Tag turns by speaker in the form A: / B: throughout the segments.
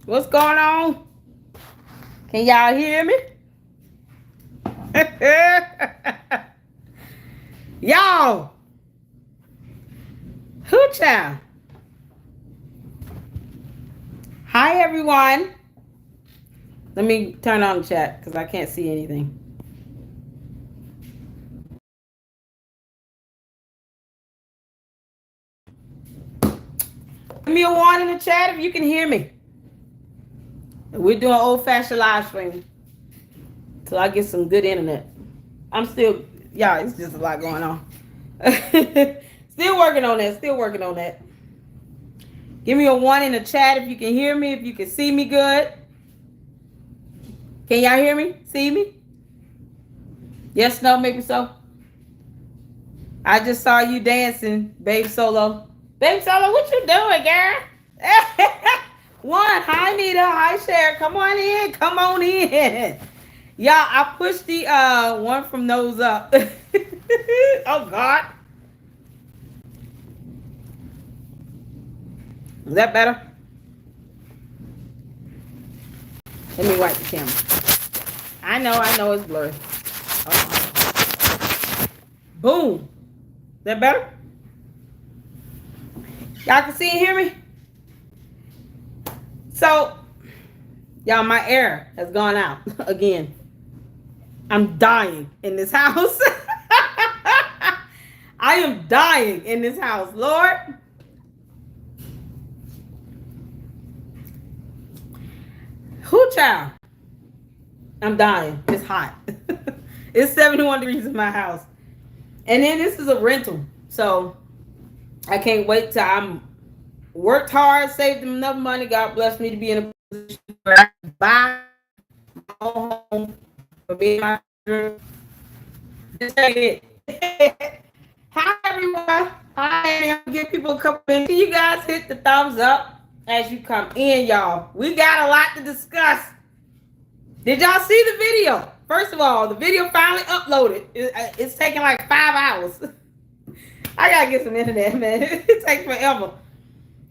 A: What's going on? Can y'all hear me? Y'all. Who child? Hi, everyone. Let me turn on the chat because I can't see anything. Give me a one in the chat if you can hear me. We're doing old-fashioned live streaming till I get some good internet. I'm still, y'all, it's just a lot going on. Still working on that. Give me a one in the chat if you can hear me, if you can see me good. Can y'all hear me? See me? Yes, no, maybe so. I just saw you dancing, Babe Solo. Babe Solo, what you doing, girl? One, hi Nita, hi Cher. Come on in. Y'all, I pushed the one from nose up. Oh God. Is that better? Let me wipe the camera. I know it's blurry. Boom. Is that better? Y'all can see and hear me? So, y'all, my air has gone out again. I'm dying in this house. I am dying in this house, Lord. Who child? I'm dying. It's hot. It's 71 degrees in my house. And then this is a rental. So I can't wait till I'm worked hard, saved enough money. God bless me to be in a position where I can buy my own home for me and my children. This ain't it. Hi everyone. Hi, I'm give people a couple minutes. You guys hit the thumbs up as you come in, y'all. We got a lot to discuss. Did y'all see the video? First of all, the video finally uploaded. It's taking like 5 hours. I gotta get some internet, man. It takes forever.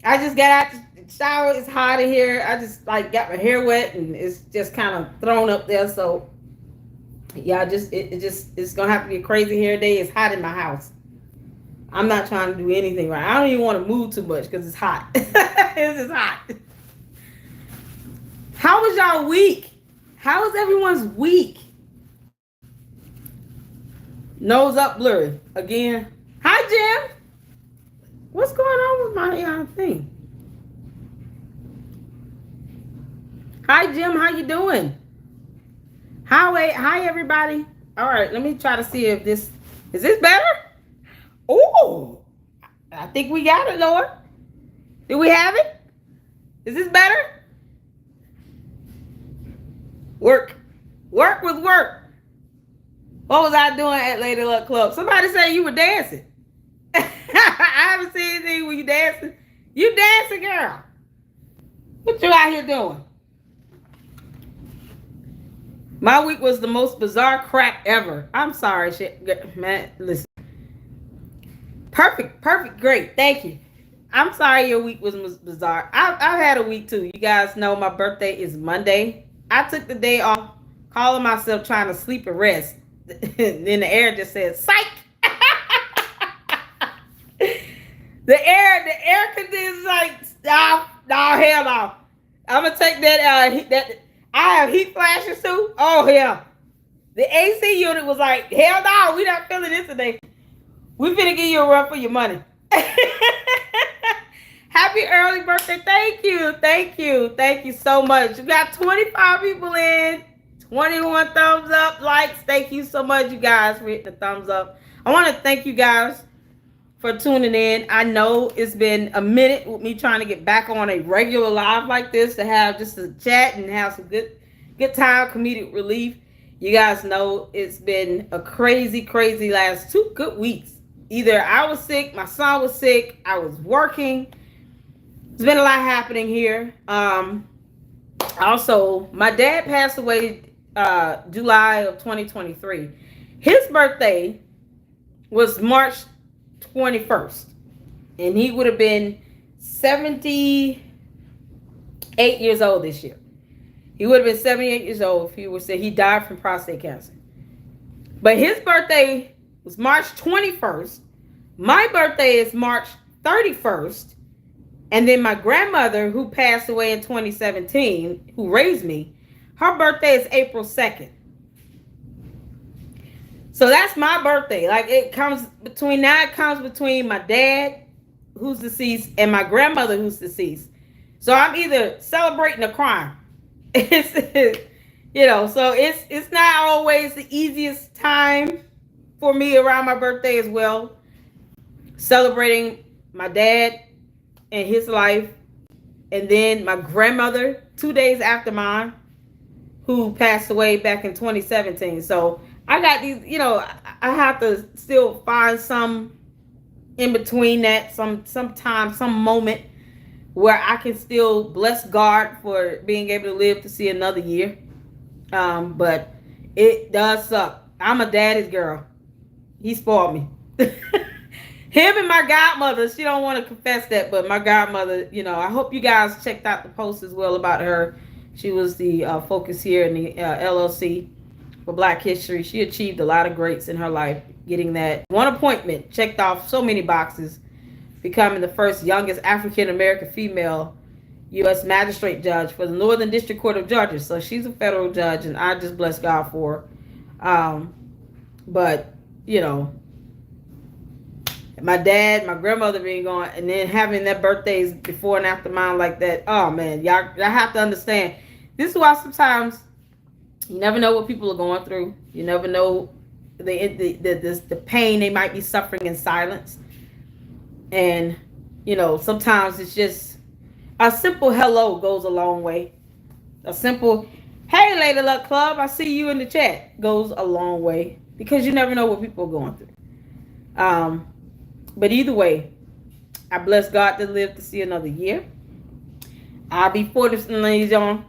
A: I just got out the shower. It's hot in here. I just like got my hair wet and it's just kind of thrown up there. So yeah, it's gonna have to be a crazy hair day. It's hot in my house. I'm not trying to do anything right. I don't even want to move too much because it's hot. It's just hot. How was y'all week? How was everyone's week? Nose up blurry again. Hi, Jim. What's going on with my thing? Hi, Jim. How you doing? Hi, everybody. All right, let me try to see if is this better? Oh, I think we got it, Lord. Do we have it? Is this better? Work with work. What was I doing at Lady Luck Club? Somebody said you were dancing. I haven't seen anything when you dancing. You dancing, girl. What you out here doing? My week was the most bizarre crap ever. I'm sorry, shit, man. Listen. Perfect, great. Thank you. I'm sorry your week was bizarre. I've had a week too. You guys know my birthday is Monday. I took the day off, calling myself trying to sleep and rest. Then the air just said, psych. The air conditioner's like, no, hell no. I'm gonna take that I have heat flashes too. Oh hell. The AC unit was like, hell no, we not feeling this today. We finna give you a run for your money. Happy early birthday. Thank you so much. You got 25 people in, 21 thumbs up, likes. Thank you so much, you guys, for hitting the thumbs up. I want to thank you guys for tuning in. I know it's been a minute with me trying to get back on a regular live like this to have just a chat and have some good time, comedic relief. You guys know it's been a crazy last 2 good weeks. Either I was sick, my son was sick, I was working. There's been a lot happening here. Also, my dad passed away July of 2023. His birthday was March 21st. And he would have been 70. years old this year. He would have been 78 years old if he would say he died from prostate cancer. But his birthday was March 21st. My birthday is March 31st. And then my grandmother, who passed away in 2017, who raised me, her birthday is April 2nd. So that's my birthday. Like it comes between my dad, who's deceased, and my grandmother, who's deceased. So I'm either celebrating or crying. So it's not always the easiest time for me around my birthday as well. Celebrating my dad and his life, and then my grandmother 2 days after mine, who passed away back in 2017. So I got these, I have to still find some in between that, some time, some moment where I can still bless God for being able to live to see another year. But it does suck. I'm a daddy's girl. He spoiled me. Him and my godmother, she don't want to confess that, but my godmother, I hope you guys checked out the post as well about her. She was the focus here in the LLC for Black History. She achieved a lot of greats in her life, getting that one appointment, checked off so many boxes, becoming the first youngest African-American female U.S. magistrate judge for the Northern District Court of Judges. So she's a federal judge, and I just bless God for her. But, my dad, my grandmother being gone, and then having their birthdays before and after mine like that. Oh, man, y'all have to understand. This is why sometimes you never know what people are going through. You never know the pain they might be suffering in silence. And, sometimes it's just a simple hello goes a long way. A simple, hey, Lady Luck Club, I see you in the chat, goes a long way, because you never know what people are going through. But either way, I bless God to live to see another year. I'll be 40, ladies on.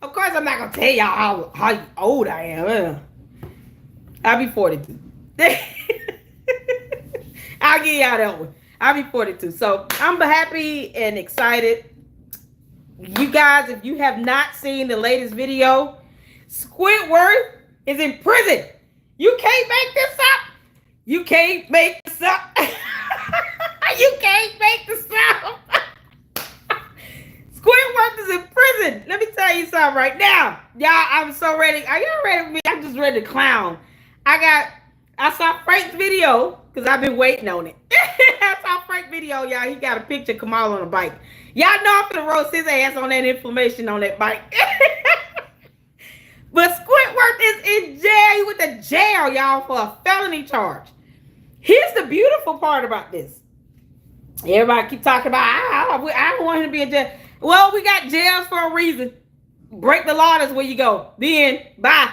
A: Of course, I'm not going to tell y'all how old I am. I'll be 42. I'll give y'all that one. I'll be 42. So I'm happy and excited. You guys, if you have not seen the latest video, Squidward is in prison. You can't make this up. You can't make this up. You can't make this up. Squidward is in prison. Let me tell you something right now. Y'all, I'm so ready. Are y'all ready for me? I'm just ready to clown. I saw Frank's video because I've been waiting on it. I saw Frank's video, y'all. He got a picture of Kamal on a bike. Y'all know I'm gonna roast his ass on that inflammation on that bike. But Squidward is in jail. He went to jail, y'all, for a felony charge. Here's the beautiful part about this. Everybody keep talking about, I don't want him to be in jail. Well, we got jails for a reason. Break the law, that's where you go. Then, bye.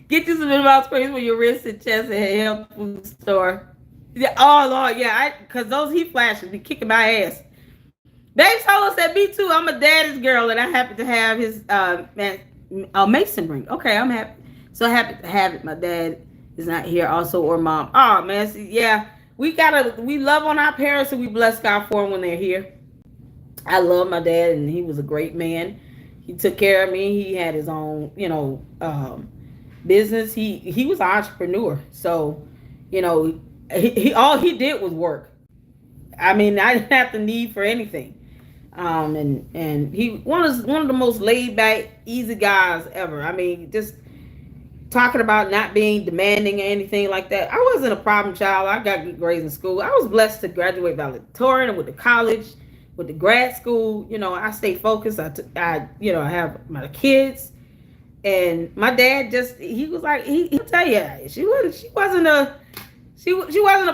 A: Get you some inbound sprays for your wrist and chest at a health food store. Yeah, oh, Lord, yeah, because those heat flashes be kicking my ass. They told us that me too. I'm a daddy's girl, and I happen to have his Mason ring. Okay, I'm happy. So happy to have it. My dad is not here also, or mom. Oh, man, see, yeah. We love on our parents, and we bless God for them when they're here. I love my dad, and he was a great man. He took care of me. He had his own, business. He was an entrepreneur. So, he all he did was work. I mean, I didn't have the need for anything. And he one of the most laid back, easy guys ever. I mean, just talking about not being demanding or anything like that. I wasn't a problem child. I got good grades in school. I was blessed to graduate valedictorian and with the college, with the grad school. I stayed focused. I have my kids, and my dad he was like, he'll tell you, she wasn't a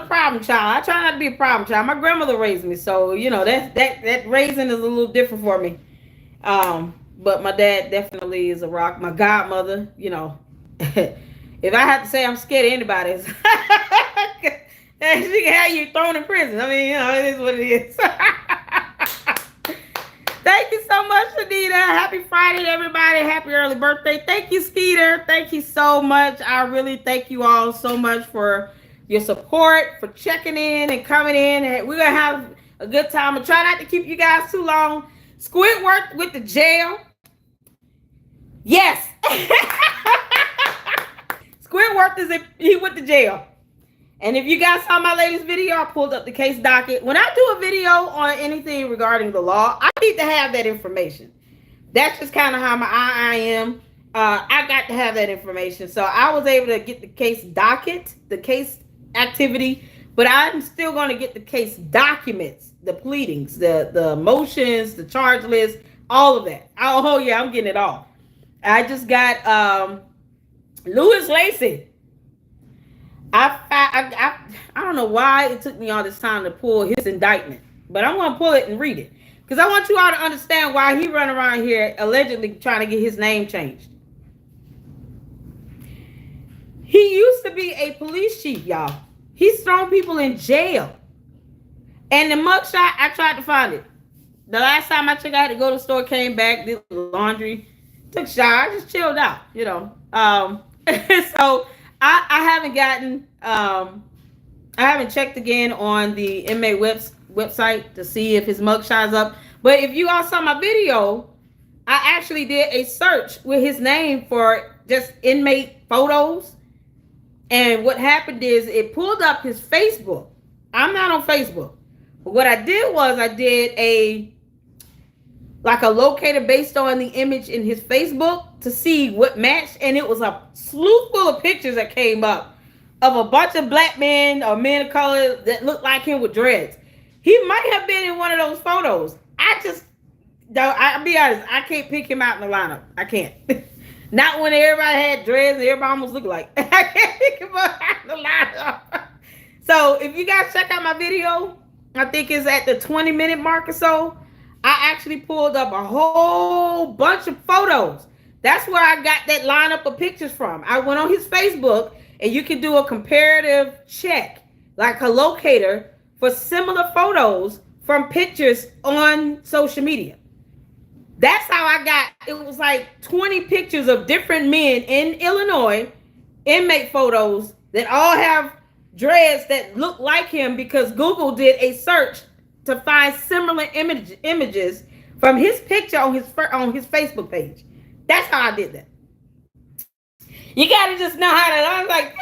A: problem child. I try not to be a problem child. My grandmother raised me, so that raising is a little different for me. But my dad definitely is a rock. My godmother, if I have to say I'm scared of anybody, she can have you thrown in prison. I mean, it is what it is. Thank you so much, Anita. Happy Friday, everybody. Happy early birthday. Thank you, Skeeter. Thank you so much. I really thank you all so much for your support, for checking in and coming in. And we're going to have a good time. I'll try not to keep you guys too long. Squidward with the jail. Yes. Squidward he went to jail. And if you guys saw my latest video, I pulled up the case docket. When I do a video on anything regarding the law, I need to have that information. That's just kind of how I am. I got to have that information. So I was able to get the case docket, the case activity, but I'm still going to get the case documents, the pleadings, the motions, the charge list, all of that. Oh yeah, I'm getting it all. I just got Lacy. I don't know why it took me all this time to pull his indictment, but I'm going to pull it and read it because I want you all to understand why he run around here allegedly trying to get his name changed. He used to be a police chief, y'all. He's thrown people in jail. And the mugshot, I tried to find it. The last time I checked, I had to go to the store, came back, did laundry, took a shower, I just chilled out, you know. So I haven't gotten, I haven't checked again on the inmate website to see if his mugshot's up. But if you all saw my video, I actually did a search with his name for just inmate photos. And what happened is it pulled up his Facebook. I'm not on Facebook. But what I did was I did a locator based on the image in his Facebook to see what matched. And it was a slew full of pictures that came up of a bunch of black men or men of color that looked like him with dreads. He might have been in one of those photos. I'll be honest, I can't pick him out in the lineup. I can't. Not when everybody had dreads and everybody almost looked like. I can't pick him out in the lineup. So if you guys check out my video, I think it's at the 20-minute mark or so. I actually pulled up a whole bunch of photos. That's where I got that lineup of pictures from. I went on his Facebook, and you can do a comparative check, like a locator, for similar photos from pictures on social media. That's how I got, it was like 20 pictures of different men in Illinois, inmate photos that all have dreads that look like him because Google did a search to find similar images from his picture on his Facebook page. That's how I did that. You gotta just know how to. I was like,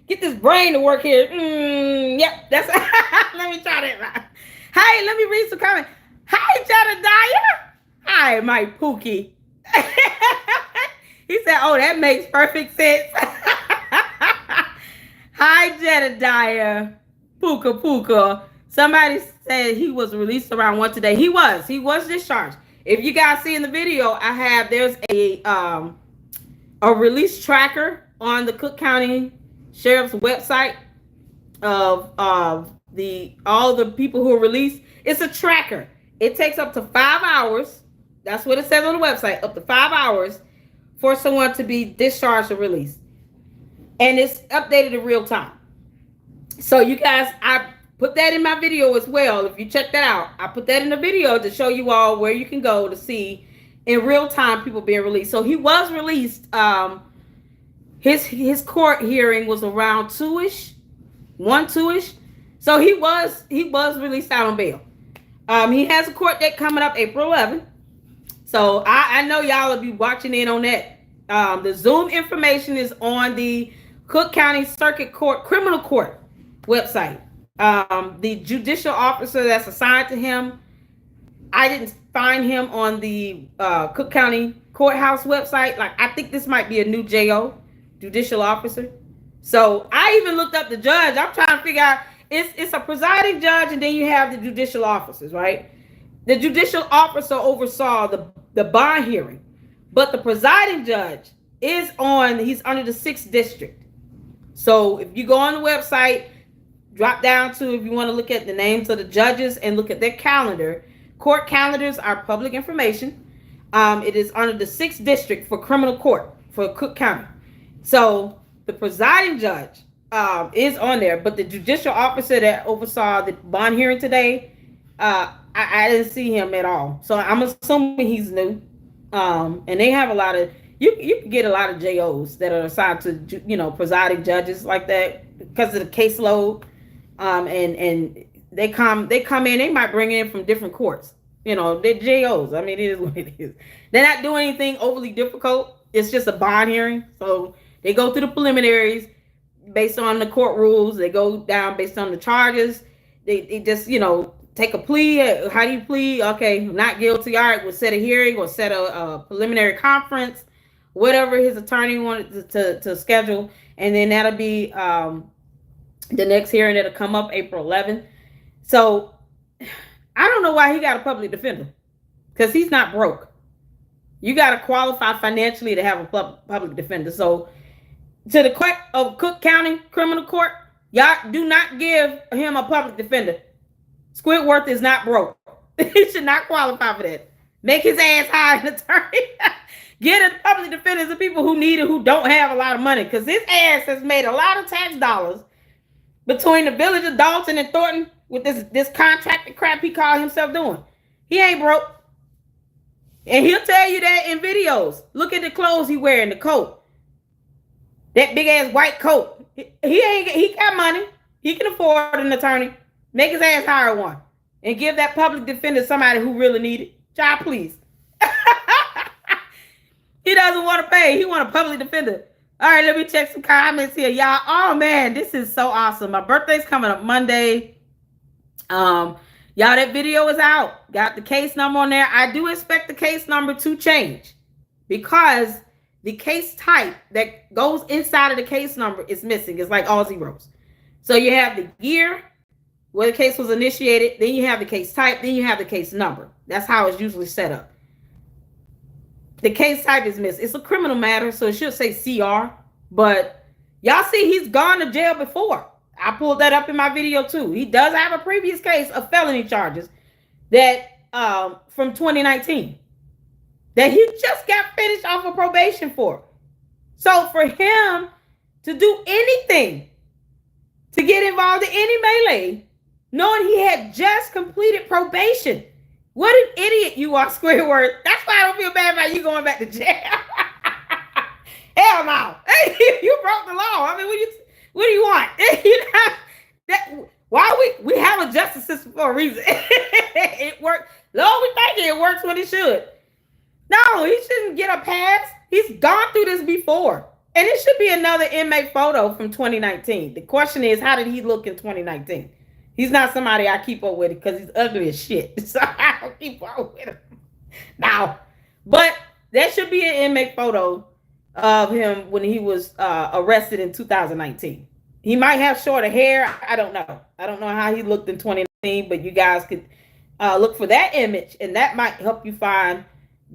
A: get this brain to work here. Yep, that's. Let me try that. Right. Hey, let me read some comments. Hi, Jedediah. Hi, my Pookie. He said, "Oh, that makes perfect sense." Hi, Jedediah. Puka. Somebody said he was released around 1 today. He was discharged. If you guys see in the video, there's a release tracker on the Cook County Sheriff's website of all the people who are released. It's a tracker. It takes up to 5 hours. That's what it says on the website, up to 5 hours for someone to be discharged or released. And it's updated in real time. So you guys, I put that in my video as well. If you check that out, I put that in the video to show you all where you can go to see in real time people being released. So he was released. His court hearing was around 2-ish. So he was released out on bail. He has a court date coming up April 11th. So I know y'all will be watching in on that. The Zoom information is on the Cook County Circuit Court Criminal Court website. The judicial officer that's assigned to him, I didn't find him on the Cook County Courthouse website. Like, I think this might be a new JO, judicial officer. So I even looked up the judge. I'm trying to figure out, it's a presiding judge, and then you have the judicial officers, right? The judicial officer oversaw the bond hearing, but the presiding judge he's under the 6th district. So if you go on the website, drop down to, if you want to look at the names of the judges and look at their calendar. Court calendars are public information. It is under the 6th district for criminal court for Cook County. So the presiding judge is on there, but the judicial officer that oversaw the bond hearing today, I didn't see him at all. So I'm assuming he's new. And they have a lot of, you can get a lot of JOs that are assigned to, presiding judges like that because of the caseload. And they come in, they might bring in from different courts. You know, they're JOs. I mean, it is what it is. They're not doing anything overly difficult. It's just a bond hearing. So they go through the preliminaries based on the court rules. They go down based on the charges. They just, you know, take a plea. How do you plead? Okay, not guilty. All right, we'll set a hearing or set a preliminary conference, whatever his attorney wanted to schedule. And then that'll be the next hearing that'll come up April 11th. So I don't know why he got a public defender, because he's not broke. You got to qualify financially to have a public defender. So to the court of Cook County Criminal Court, y'all do not give him a public defender. Squidward is not broke. He should not qualify for that. Make his ass hire an attorney. Get a public defender to people who need it, who don't have a lot of money, because his ass has made a lot of tax dollars between the village of Dolton and Thornton with this contracted crap he called himself doing. He ain't broke. And he'll tell you that in videos. Look at the clothes he wearing, the coat. That big ass white coat. He got money. He can afford an attorney. Make his ass hire one. And give that public defender somebody who really need it. Child, please. He doesn't want to pay. He want a public defender. All right, let me check some comments here, y'all. Oh, man, this is so awesome. My birthday's coming up Monday. Y'all, that video is out. Got the case number on there. I do expect the case number to change because the case type that goes inside of the case number is missing. It's like all zeros. So you have the year where the case was initiated, then you have the case type, then you have the case number. That's how it's usually set up. The case type is missing. It's a criminal matter, so it should say CR. But y'all see he's gone to jail before. I pulled that up in my video too. He does have a previous case of felony charges that from 2019 that he just got finished off of probation for. So for him to do anything to get involved in any melee, knowing he had just completed probation, what an idiot you are, Squidward. That's why I don't feel bad about you going back to jail. Hell no. Hey, you broke the law. I mean, what do you want? Why we have a justice system for a reason. It works. Lord, we think it works when it should. No, he shouldn't get a pass. He's gone through this before. And it should be another inmate photo from 2019. The question is, how did he look in 2019? He's not somebody I keep up with because he's ugly as shit. So I don't keep up with him. Now, but there should be an inmate photo of him when he was arrested in 2019. He might have shorter hair. I don't know. I don't know how he looked in 2019, but you guys could look for that image, and that might help you find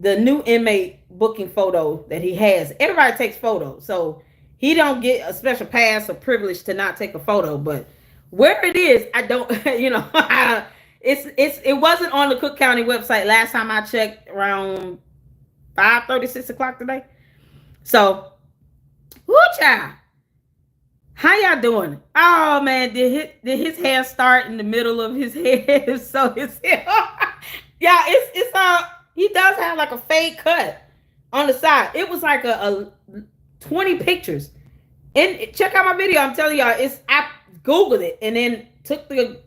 A: the new inmate booking photo that he has. Everybody takes photos, so he don't get a special pass or privilege to not take a photo, but where it is, I don't, you know, it wasn't on the Cook County website last time I checked, around 5:30, 6 o'clock today. So, whoo, child. How y'all doing? Oh man, did his hair start in the middle of his head? So his hair, yeah, it's he does have like a fade cut on the side. It was like a 20 pictures. And check out my video. I'm telling y'all, I Googled it and then took the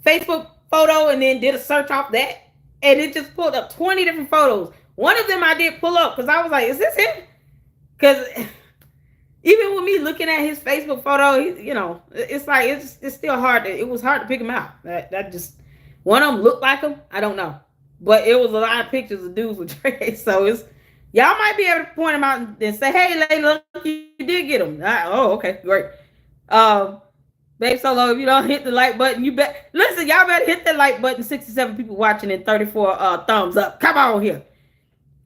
A: Facebook photo and then did a search off that. And it just pulled up 20 different photos. One of them I did pull up because I was like, is this him? Because even with me looking at his Facebook photo, you know, it's like, it's still hard. It was hard to pick him out. That just, one of them looked like him. I don't know. But it was a lot of pictures of dudes with dreads. So y'all might be able to point him out and say, hey, lady, look, you did get him. Oh, okay, great. Babe Solo, if you don't hit the like button, y'all better hit the like button. 67 people watching and 34 thumbs up. Come on here.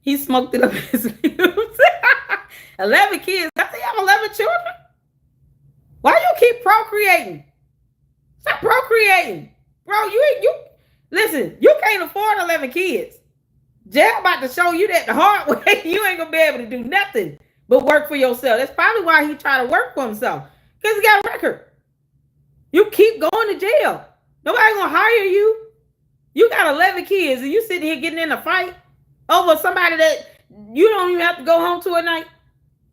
A: He smoked it up his sleeves. 11 kids. Does he have 11 children? Why you keep procreating? Stop procreating. Bro, you listen, you can't afford 11 kids. Jail about to show you that the hard way. You ain't gonna be able to do nothing but work for yourself. That's probably why he tried to work for himself. Because he got a record. You keep going to jail. Nobody gonna hire you. You got 11 kids and you sitting here getting in a fight over somebody that you don't even have to go home to at night.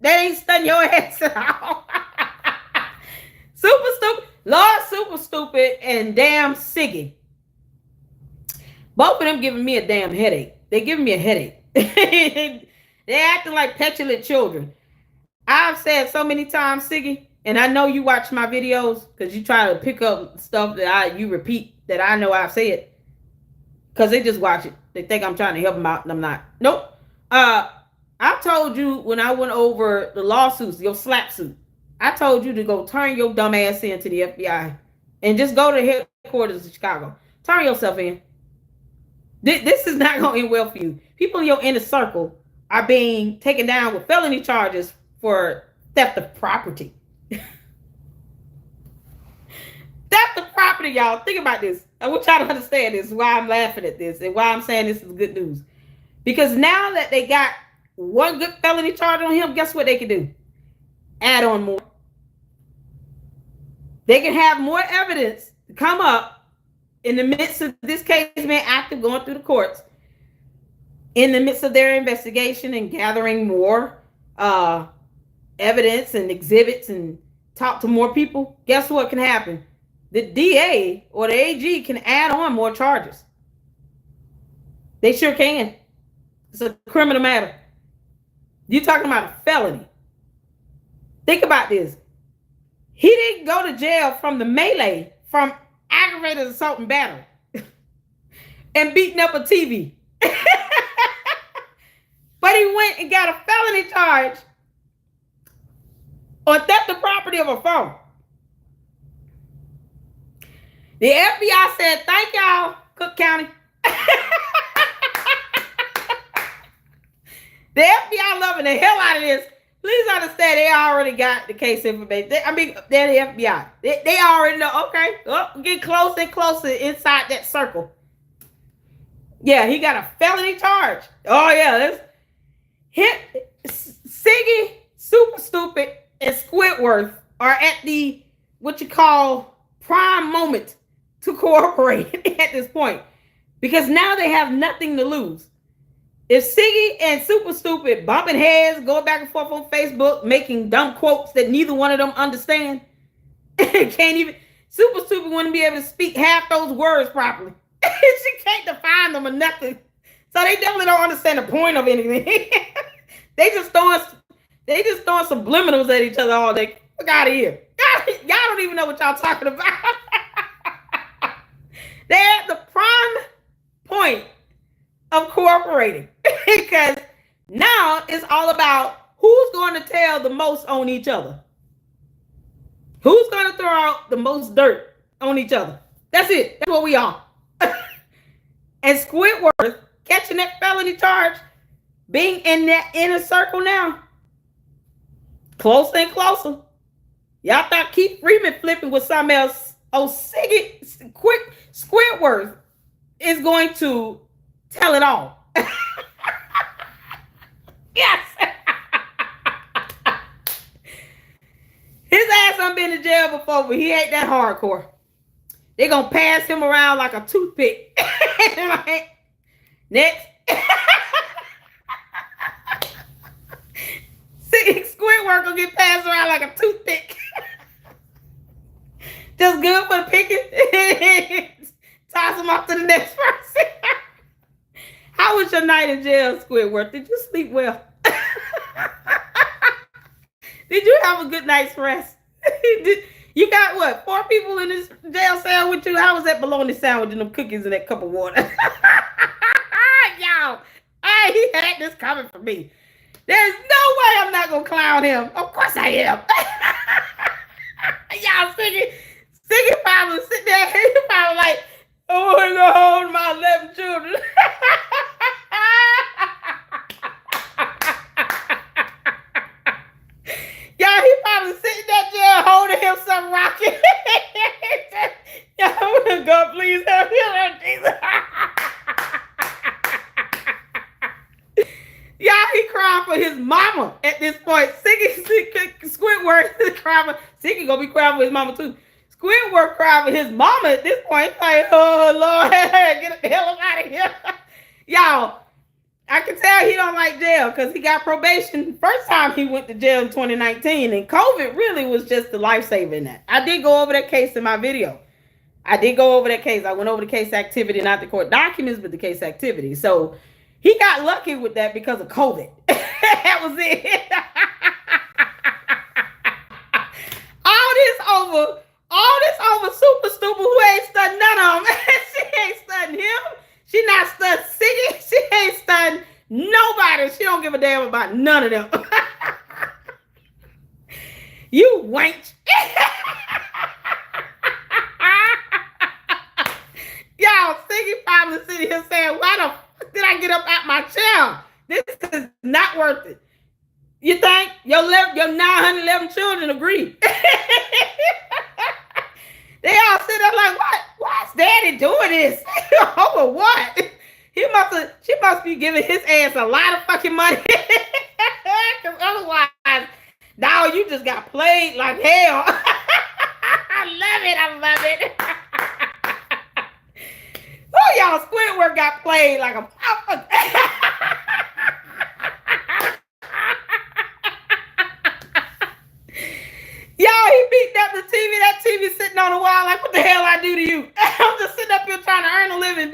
A: That ain't studying your ass at all. Super stupid. Lord Super Stupid and damn Siggy. Both of them giving me a damn headache. They giving me a headache. They're acting like petulant children. I've said so many times, Siggy, and I know you watch my videos because you try to pick up stuff that you repeat that I know I've said. Because they just watch it. They think I'm trying to help them out, and I'm not. Nope. I told you when I went over the lawsuits, your slap suit, I told you to go turn your dumb ass in to the FBI and just go to the headquarters of Chicago. Turn yourself in. This is not going to end well for you. People in your inner circle are being taken down with felony charges for theft of property. Theft of property, y'all. Think about this. I want y'all to understand this, why I'm laughing at this and why I'm saying this is good news. Because now that they got one good felony charge on him, guess what they can do? Add on more. They can have more evidence come up in the midst of this case being active, going through the courts, in the midst of their investigation and gathering more evidence and exhibits and talk to more people. Guess what can happen? The DA or the AG can add on more charges. They sure can. It's a criminal matter. You're talking about a felony. Think about this. He didn't go to jail from the melee, from aggravated assault and battery and beating up a TV. But he went and got a felony charge on theft of property of a phone. The FBI said, thank y'all, Cook County. The FBI loving the hell out of this. Please understand, they already got the case information. They're the FBI. They already know, okay, get closer and closer inside that circle. Yeah, he got a felony charge. Oh, yeah, that's Siggy, Super Stupid, and Squidward are at the, what you call, prime moment to cooperate at this point. Because now they have nothing to lose. If Siggy and Super Stupid bumping heads, going back and forth on Facebook, making dumb quotes that neither one of them understand, can't even, Super Stupid wouldn't be able to speak half those words properly. She can't define them or nothing. So they definitely don't understand the point of anything. They just throwing subliminals at each other all day. Look out of here. Y'all don't even know what y'all talking about. They're at the prime point of cooperating. Because now it's all about who's going to tell the most on each other. Who's going to throw out the most dirt on each other. That's it. That's what we are. And Squidward catching that felony charge, being in that inner circle now. Closer and closer. Y'all thought Keith Freeman flipping with something else. Oh, Siggy, Squidward is going to tell it all. Yes. His ass done been to jail before, but he ain't that hardcore. They gonna pass him around like a toothpick. Like, next. See, Squidward gonna get passed around like a toothpick. Just good for the picking. Toss him off to the next person. How was your night in jail, Squidward? Did you sleep well? Did you have a good night's rest? You got what? 4 people in this jail cell with you? How was that bologna sandwich and them cookies and that cup of water? Y'all, he had this coming for me. There's no way I'm not gonna clown him. Of course I am. Y'all, Siggy probably sit there. He probably like, oh, I'm gonna hold my 11 children. Y'all, he probably sitting in that jail holding him some rocket. Y'all, God, please help him, Jesus. Y'all, he crying for his mama at this point. Squidward is crying for, Siggy gonna be crying for his mama too. Squidward crying for his mama at this point. Like, oh Lord, get the hell out of here. Y'all, I can tell he don't like jail because he got probation first time he went to jail in 2019, and COVID really was just the lifesaver in that. I did go over that case in my video. I did go over that case. I went over the case activity, not the court documents, but the case activity. So he got lucky with that because of COVID. That was it. All this over super stupid who ain't studying none of them. She ain't studying him. She not studying Siggy. She ain't studying nobody. She don't give a damn about none of them. You wench. Y'all, Siggy probably sitting here saying, why the fuck did I get up out my chair? This is not worth it. You think your 911 children agree? They all sit there like, what? Why's daddy doing this? Over what? She must be giving his ass a lot of fucking money. Because otherwise, now you just got played like hell. I love it. Oh, y'all, Squidward got played like a Y'all, he beat up the TV. That TV sitting on the wall like, what the hell I do to you? I'm just sitting up here trying to earn a living,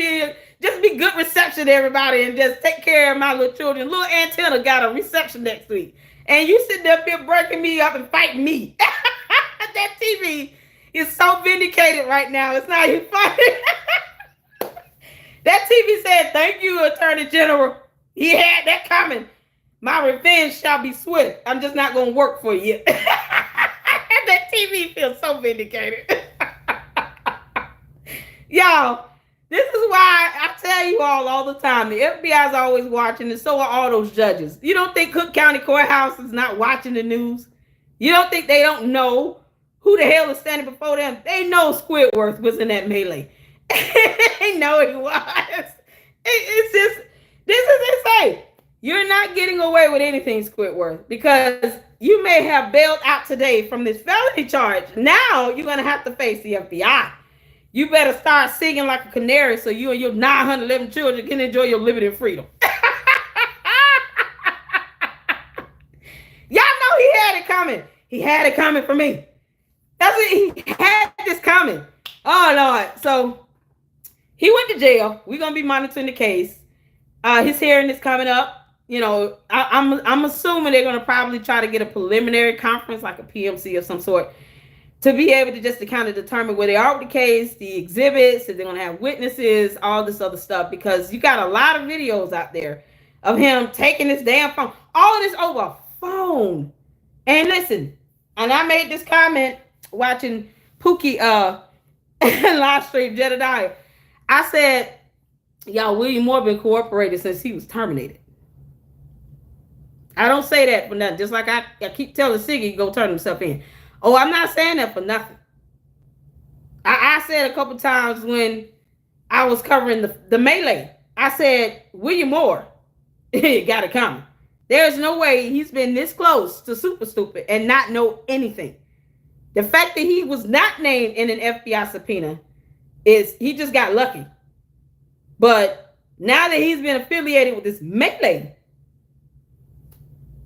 A: just be good reception to everybody and just take care of my little children. Little antenna got a reception next week. And you sitting up here breaking me up and fighting me. That TV is so vindicated right now. It's not even funny. That TV said, thank you, Attorney General. He had that coming. My revenge shall be swift. I'm just not going to work for you. That TV feels so vindicated. Y'all, this is why I tell you all the time, the FBI is always watching, and so are all those judges. You don't think Cook County Courthouse is not watching the news? You don't think they don't know who the hell is standing before them? They know Squidward was in that melee. They know he was. It's just, this is insane. You're not getting away with anything, Squidward, because you may have bailed out today from this felony charge. Now you're going to have to face the FBI. You better start singing like a canary so you and your 911 children can enjoy your liberty and freedom. Y'all know he had it coming. He had it coming for me. That's it. He had this coming. Oh, Lord. So he went to jail. We're going to be monitoring the case. His hearing is coming up. You know, I'm assuming they're going to probably try to get a preliminary conference, like a PMC of some sort, to be able to just to kind of determine where they are with the case, the exhibits, if they're going to have witnesses, all this other stuff, because you got a lot of videos out there of him taking this damn phone, all this over phone. And listen, and I made this comment watching Pookie live stream Jedediah. I said, y'all, William Moore been cooperating since he was terminated. I don't say that for nothing. Just like I keep telling Siggy to go turn himself in. Oh, I'm not saying that for nothing. I said a couple times when I was covering the melee, I said, William Moore, got it coming. There's no way he's been this close to super stupid and not know anything. The fact that he was not named in an FBI subpoena is he just got lucky. But now that he's been affiliated with this melee,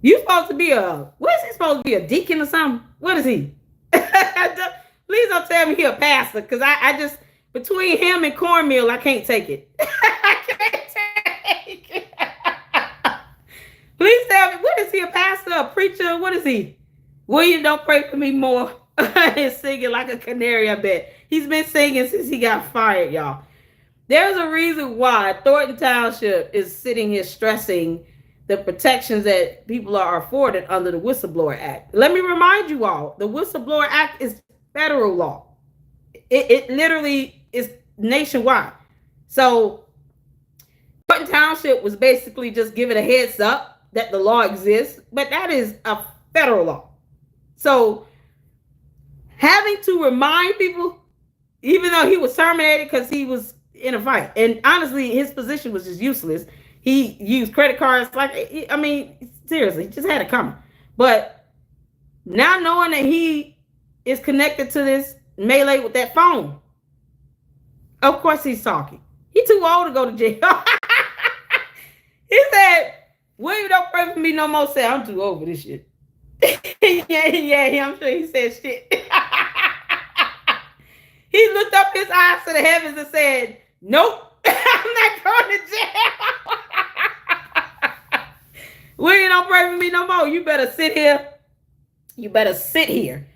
A: you supposed to be what is he supposed to be, a deacon or something? What is he? Please don't tell me he a pastor, because I just, between him and cornmeal, I can't take it. I can't take it. Please tell me, what is he, a pastor, a preacher? What is he? William, don't pray for me more. He's singing like a canary, I bet. He's been singing since he got fired, y'all. There's a reason why Thornton Township is sitting here stressing the protections that people are afforded under the Whistleblower Act. Let me remind you all, the Whistleblower Act is federal law. It literally is nationwide. So Thornton Township was basically just given a heads up that the law exists, but that is a federal law. So having to remind people, even though he was terminated because he was in a fight, and honestly, his position was just useless. He used credit cards. Like, I mean, seriously, he just had it coming. But now knowing that he is connected to this melee with that phone, of course he's talking. He's too old to go to jail. He said, William, don't pray for me no more. Said, I'm too over this shit. yeah, I'm sure he said shit. He looked up his eyes to the heavens and said, nope, I'm not going to jail. William, don't pray for me no more. You better sit here. You better sit here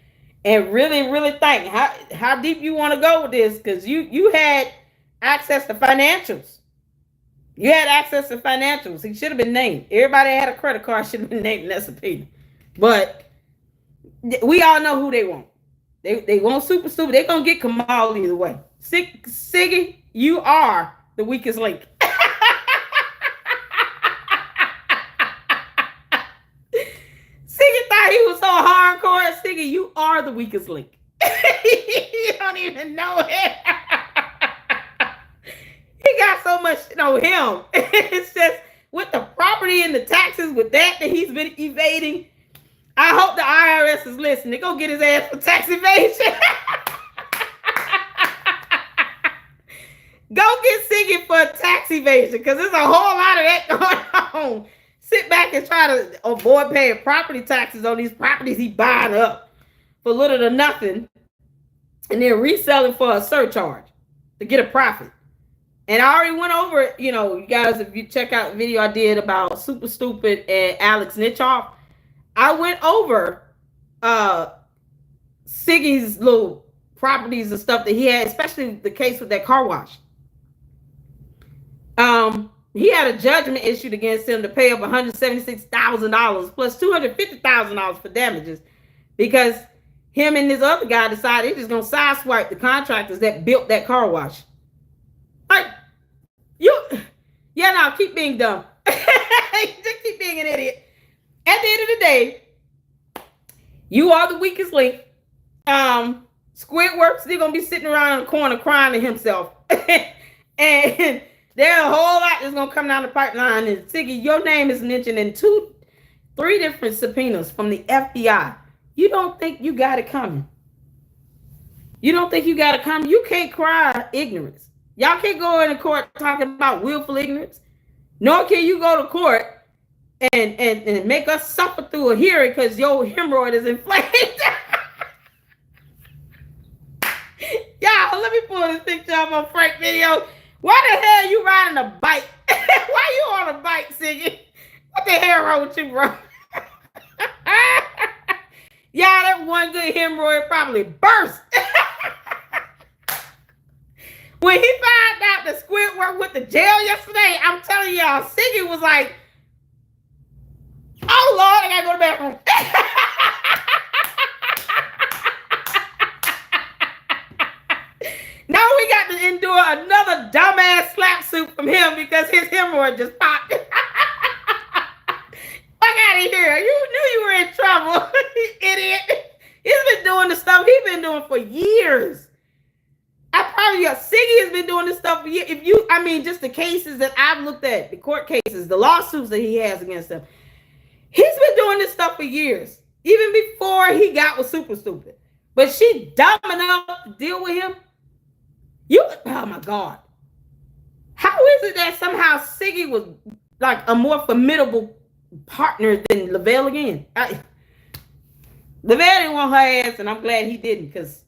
A: and really, really think how deep you want to go with this, because you had access to financials. You had access to financials. He should have been named. Everybody that had a credit card should have been named in that subpoena. But we all know who they want. They want super stupid. They're going to get Kamal either way. Siggy, you are the weakest link. Siggy thought he was so hardcore. Siggy, you are the weakest link. You don't even know it. He got so much shit on him. It's just with the property and the taxes, with that he's been evading. I hope the IRS is listening. They're going to get his ass for tax evasion. Go get Siggy for tax evasion, because there's a whole lot of that going on. Sit back and try to avoid paying property taxes on these properties he buying up for little to nothing, and then reselling for a surcharge to get a profit. And I already went over it. You know, you guys, if you check out the video I did about Super Stupid and Alex Nitchoff, I went over Siggy's little properties and stuff that he had, especially the case with that car wash. He had a judgment issued against him to pay up $176,000 plus $250,000 for damages, because him and this other guy decided they're just gonna sideswipe the contractors that built that car wash. Like, keep being dumb. Just keep being an idiot. At the end of the day, you are the weakest link. Squidward still gonna be sitting around in the corner crying to himself. And there's a whole lot that's gonna come down the pipeline. And Siggy, your name is mentioned in 3 different subpoenas from the FBI. You don't think you got it coming? You don't think you got it coming? You can't cry ignorance. Y'all can't go into court talking about willful ignorance. Nor can you go to court and make us suffer through a hearing because your hemorrhoid is inflamed. Y'all, let me pull this picture up on Frank video. Why the hell you riding a bike? Why you on a bike, Siggy? What the hell wrong with you, bro? Y'all, that one good hemorrhoid probably burst. When he found out that Squidward went to jail yesterday, I'm telling y'all, Siggy was like, oh, Lord, I gotta go to the bathroom. Now we got to endure another dumbass slap suit from him because his hemorrhoid just popped. Fuck out of here. You knew you were in trouble, you idiot. He's been doing the stuff he's been doing for years. Siggy has been doing this stuff for years. Just the cases that I've looked at, the court cases, the lawsuits that he has against them. He's been doing this stuff for years, even before he got with Super Stupid. But she dumb enough to deal with him. Oh my God. How is it that somehow Siggy was like a more formidable partner than Lavelle again? Lavelle didn't want her ass, and I'm glad he didn't, because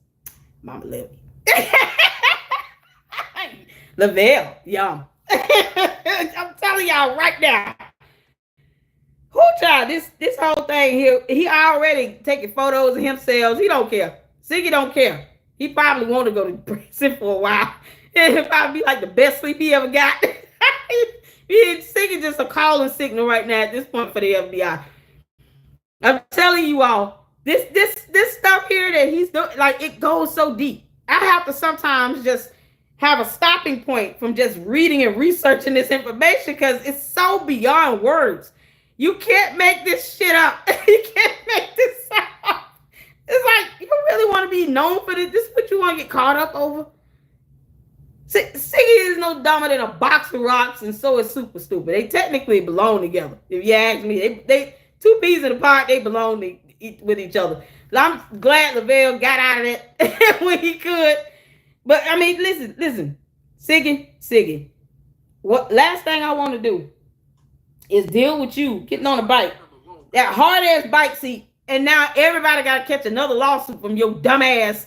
A: Mama love you. Lavelle, y'all. I'm telling y'all right now. Who child? This whole thing here, he already taking photos of himself. He don't care. Siggy don't care. He probably want to go to prison for a while. It'll probably be like the best sleep he ever got. Siggy just a calling signal right now at this point for the FBI. I'm telling you all, this stuff here that he's doing, like, it goes so deep. I have to sometimes just have a stopping point from just reading and researching this information because it's so beyond words. You can't make this shit up. You can't make this up. It's like, you really want to be known for this? This is what you want to get caught up over? Siggy is no dumber than a box of rocks, and so is Super Stupid. They technically belong together. If you ask me, they 2 peas in a pod, they belong with each other. I'm glad Lavelle got out of it when he could. But I mean, listen, Siggy. What last thing I want to do is deal with you getting on a bike, that hard ass bike seat, and now everybody got to catch another lawsuit from your dumb ass.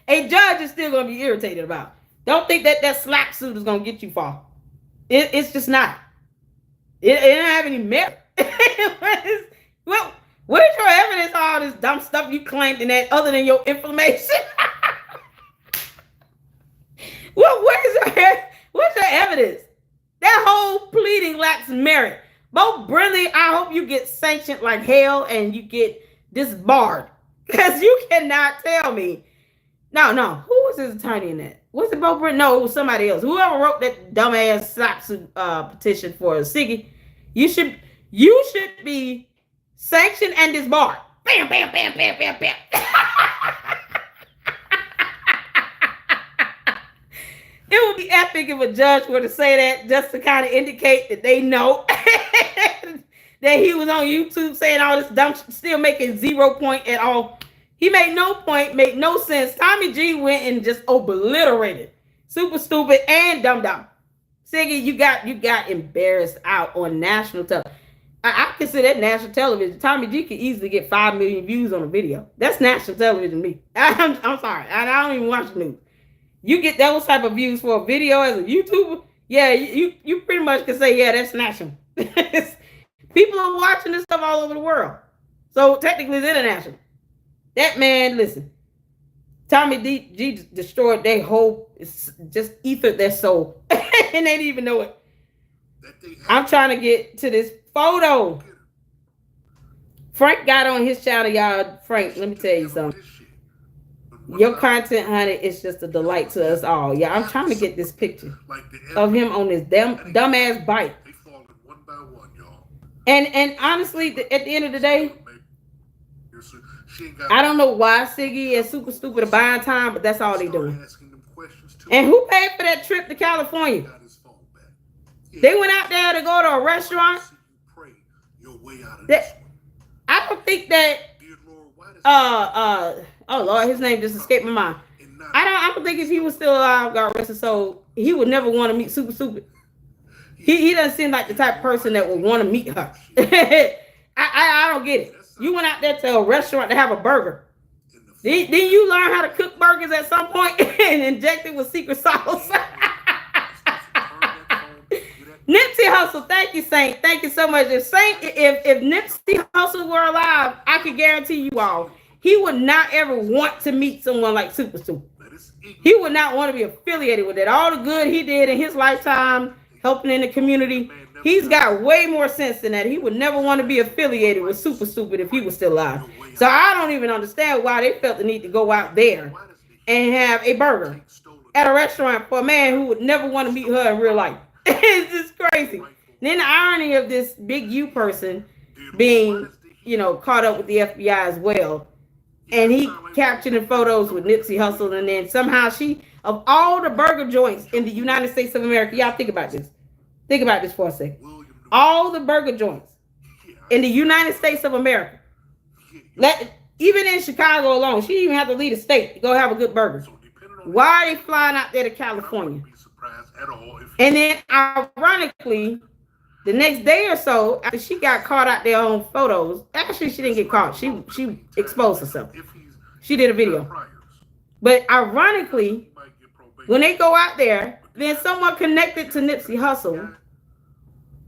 A: A judge is still going to be irritated about. Don't think that slap suit is going to get you far. It's just not. It don't have any merit. Well, where's your evidence on all this dumb stuff you claimed in that other than your information? Well, what's your evidence? That whole pleading lacks merit. Bo Brinley, I hope you get sanctioned like hell and you get disbarred. Because you cannot tell me. No. Who was his attorney in that? Was it Bo Brinley? No, it was somebody else. Whoever wrote that dumbass slap suit petition for Siggy, you should be sanctioned and disbarred. Bam, bam, bam, bam, bam, bam. It would be epic if a judge were to say that just to kind of indicate that they know that he was on YouTube saying all this dumb shit, still making 0 point at all. He made no point, made no sense. Tommy G went and just obliterated. Super stupid and dumb. Siggy, you got embarrassed out on national television. I consider that national television. Tommy G could easily get 5 million views on a video. That's national television to me. I'm sorry. I don't even watch the news. You get those type of views for a video as a YouTuber, yeah, you pretty much can say, yeah, that's national. People are watching this stuff all over the world. So technically it's international. That man, listen, Tommy G destroyed their whole, just ethered their soul. And they didn't even know it. I'm trying to get to this photo. Frank got on his channel, y'all. Frank, let me tell you something. Your content, honey, is just a delight to us all. Yeah, I'm trying to get this picture of him on this dumbass bike. And honestly, at the end of the day, I don't know why Siggy and Super Stupid are buying time, but that's all they doing. And who paid for that trip to California? They went out there to go to a restaurant. I don't think that oh Lord, his name just escaped my mind. I don't think if he was still alive, got arrested, so he would never want to meet Super Stupid. He doesn't seem like the type of person that would want to meet her. I don't get it. You went out there to a restaurant to have a burger. Didn't you learn how to cook burgers at some point and inject it with secret sauce? Nipsey Hussle, thank you, Saint. Thank you so much. If Nipsey Hussle were alive, I could guarantee you all, he would not ever want to meet someone like Super Stupid. He would not want to be affiliated with it. All the good he did in his lifetime, helping in the community, he's got way more sense than that. He would never want to be affiliated with Super Stupid if he was still alive. So I don't even understand why they felt the need to go out there and have a burger at a restaurant for a man who would never want to meet her in real life. It's just crazy. And then the irony of this big U person being, caught up with the FBI as well. And he captured in photos with Nipsey Hussle. And then somehow of all the burger joints in the United States of America, y'all think about this. Think about this for a second. All the burger joints in the United States of America, even in Chicago alone, she didn't even have to leave the state to go have a good burger. Why are they flying out there to California? And then, ironically, the next day or so, after she got caught out there on photos, actually, she didn't get caught. She exposed herself. She did a video. But ironically, when they go out there, then someone connected to Nipsey Hussle,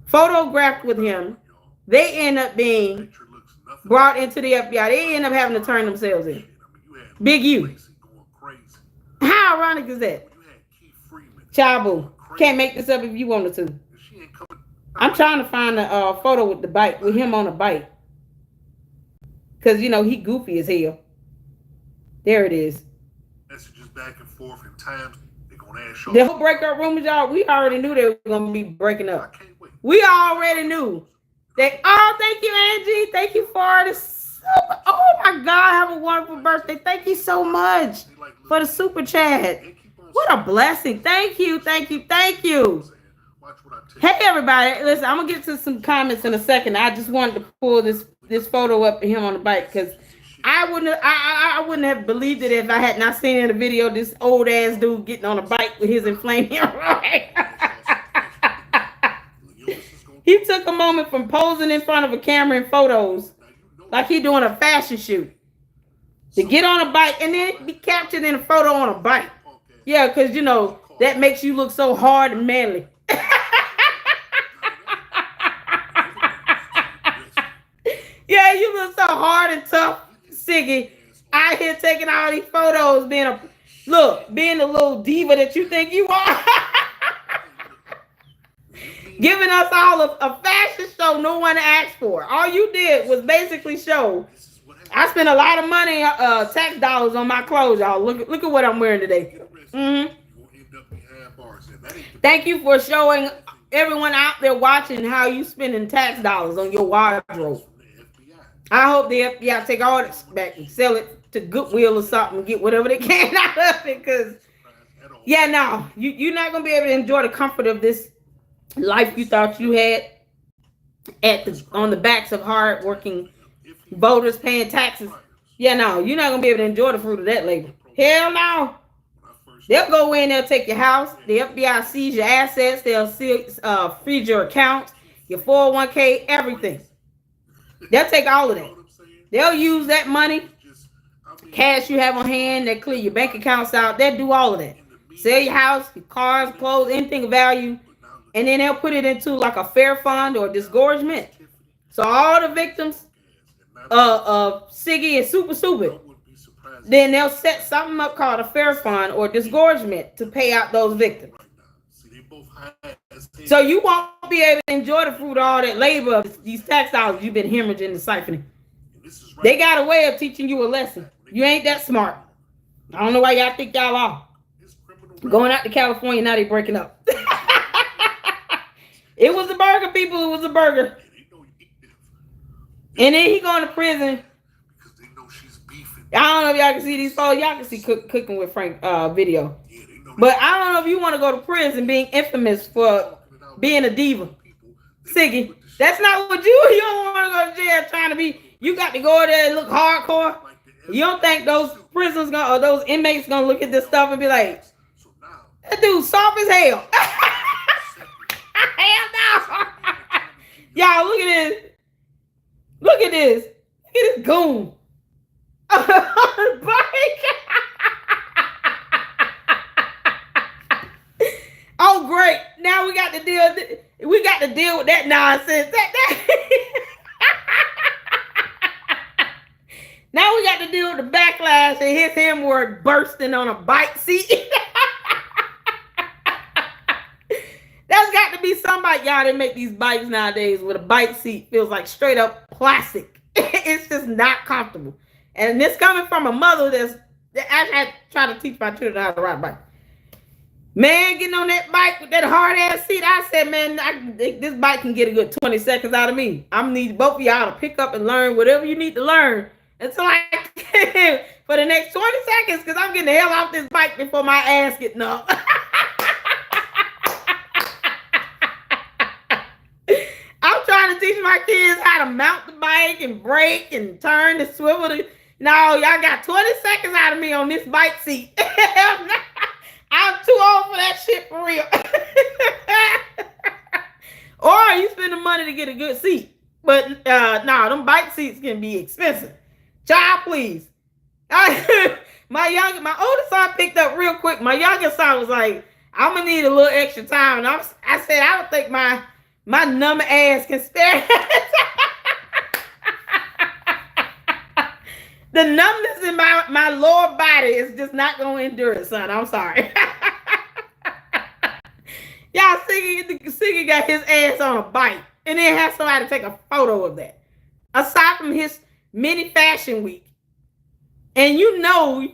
A: photographed with him, they end up being brought into the FBI. They end up having to turn themselves in. Big U. How ironic is that? Chabu. Can't make this up if you wanted to. I'm trying to find a photo with the bike, with him on a bike. Because, he goofy as hell. There it is. Messages back and forth in times. They're going to ask y'all. The whole breakup rumors, y'all, we already knew they were going to be breaking up. We already knew. Thank you, Angie. Thank you for this. Oh, my God. Have a wonderful birthday. Thank you so much for the super chat. What a blessing. Thank you. Hey, everybody. Listen, I'm going to get to some comments in a second. I just wanted to pull this photo up of him on the bike because I wouldn't have believed it if I had not seen in the video this old ass dude getting on a bike with his inflamed hemorrhoid. He took a moment from posing in front of a camera in photos, like he doing a fashion shoot, to get on a bike and then be captured in a photo on a bike. Yeah, because, you know, that makes you look so hard and manly. Yeah, you look so hard and tough, Siggy. Out here taking all these photos, being the little diva that you think you are. Giving us all a fashion show no one asked for. All you did was basically show. I spent a lot of money, tax dollars on my clothes, y'all. Look at what I'm wearing today. Thank you for showing everyone out there watching how you spending tax dollars on your wardrobe. I hope the FBI take all this back and sell it to Goodwill or something and get whatever they can out of it. Because, yeah, no, you're not going to be able to enjoy the comfort of this life you thought you had on the backs of hard-working voters paying taxes. Yeah, no, you're not going to be able to enjoy the fruit of that labor. Hell no. They'll go in, they'll take your house. The FBI seize your assets. They'll freeze your accounts, your 401k, everything. They'll take all of that. They'll use that money, cash you have on hand. They'll clear your bank accounts out. They'll do all of that. Sell your house, your cars, clothes, anything of value. And then they'll put it into like a fair fund or disgorgement. So all the victims of Siggy and Super Stupid, then they'll set something up called a fair fund or disgorgement to pay out those victims. So you won't be able to enjoy the fruit of all that labor of these tax dollars you've been hemorrhaging and siphoning. They got a way of teaching you a lesson. You ain't that smart. I don't know why y'all think y'all are. Going out to California, now they breaking up. It was a burger, people. It was a burger. And then he going to prison. I don't know if y'all can see these photos. Y'all can see Cooking with Frank video. But I don't know if you want to go to prison being infamous for being a diva. Siggy, that's not what you don't want to go to jail trying to be. You got to go there and look hardcore. You don't think those prisoners or those inmates gonna look at this stuff and be like, that dude's soft as hell. Hell no. Y'all, look at this. Look at this. Look at this goon. Oh, great. Now we got to deal with that nonsense. Now we got to deal with the backlash and his hemorrhoid bursting on a bike seat. That's got to be somebody, y'all, that make these bikes nowadays with a bike seat feels like straight up plastic. It's just not comfortable. And this coming from a mother that I try to teach my children how to ride a bike. Man, getting on that bike with that hard ass seat, I said, man, this bike can get a good 20 seconds out of me. I'm gonna need both of y'all to pick up and learn whatever you need to learn until I can for the next 20 seconds, because I'm getting the hell off this bike before my ass getting up. I'm trying to teach my kids how to mount the bike and brake and turn and swivel. No, y'all got 20 seconds out of me on this bike seat. I'm too old for that shit for real. Or you spend the money to get a good seat. But them bike seats can be expensive. Child, please. My oldest son picked up real quick. My youngest son was like, I'm gonna need a little extra time. And I said, I don't think my numb ass can spare. The numbness in my lower body is just not going to endure it, son. I'm sorry. Y'all, Siggy got his ass on a bike and then have somebody take a photo of that. Aside from his mini fashion week. And you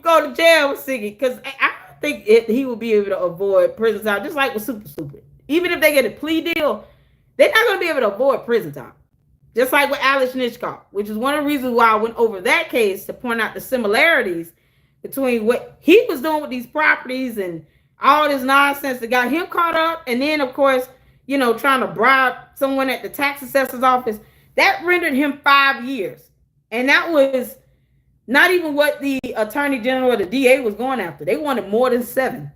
A: go to jail with Siggy, because I think he will be able to avoid prison time, just like with Super Stupid. Even if they get a plea deal, they're not going to be able to avoid prison time. Just like with Alex Nitchkoff, which is one of the reasons why I went over that case to point out the similarities between what he was doing with these properties and all this nonsense that got him caught up. And then, of course, trying to bribe someone at the tax assessor's office. That rendered him 5 years. And that was not even what the attorney general or the DA was going after. They wanted more than 7.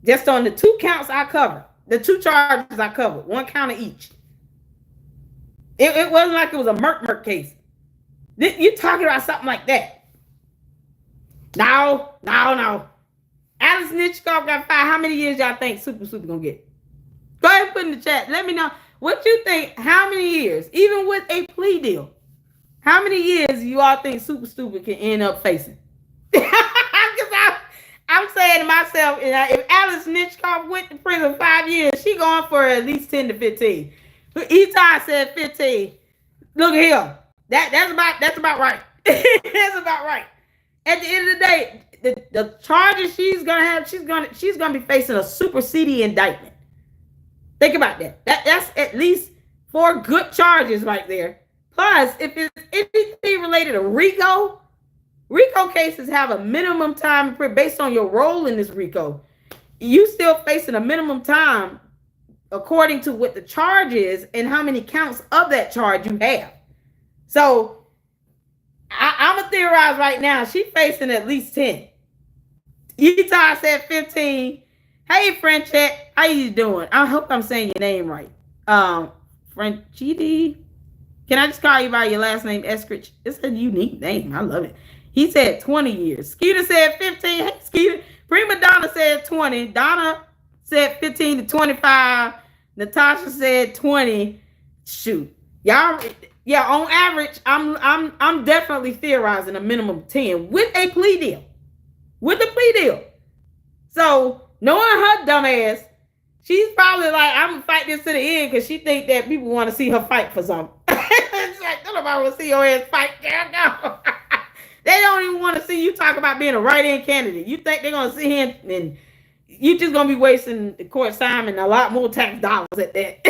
A: Just on the 2 counts I covered. The 2 charges I covered. 1 count of each. It wasn't like it was a murk case. You talking about something like that? No. Alice Nitchkoff got fired. How many years y'all think Super gonna get? Go ahead and put in the chat. Let me know what you think. How many years, even with a plea deal, how many years you all think Super Stupid can end up facing? Because I'm saying to myself, if Alice Nitchkoff went to prison 5 years, she going for at least 10 to 15. Etai said 15. Look here. That's about right. That's about right. At the end of the day, the charges she's gonna have, she's gonna be facing a superseding indictment. Think about that. That's at least 4 good charges right there. Plus, if it's anything related to RICO cases have a minimum time based on your role in this RICO. You still facing a minimum time according to what the charge is and how many counts of that charge you have. So I'm gonna theorize right now. She's facing at least 10. Utah said 15. Hey, Franchette, how you doing? I hope I'm saying your name right. Franchidi. Can I just call you by your last name, Eskridge? It's a unique name. I love it. He said 20 years. Skeeter said 15. Hey, Skeeter. Prima Donna said 20. Donna said 15 to 25. Natasha said 20. Shoot. Y'all, yeah, on average, I'm definitely theorizing a minimum of 10 with a plea deal. With a plea deal. So, knowing her dumb ass, she's probably like, I'm gonna fight this to the end because she think that people want to see her fight for something. It's like, nobody want to see your ass fight. No. They don't even want to see you talk about being a write-in candidate. You think they're gonna see him and you just gonna be wasting the court time and a lot more tax dollars at that.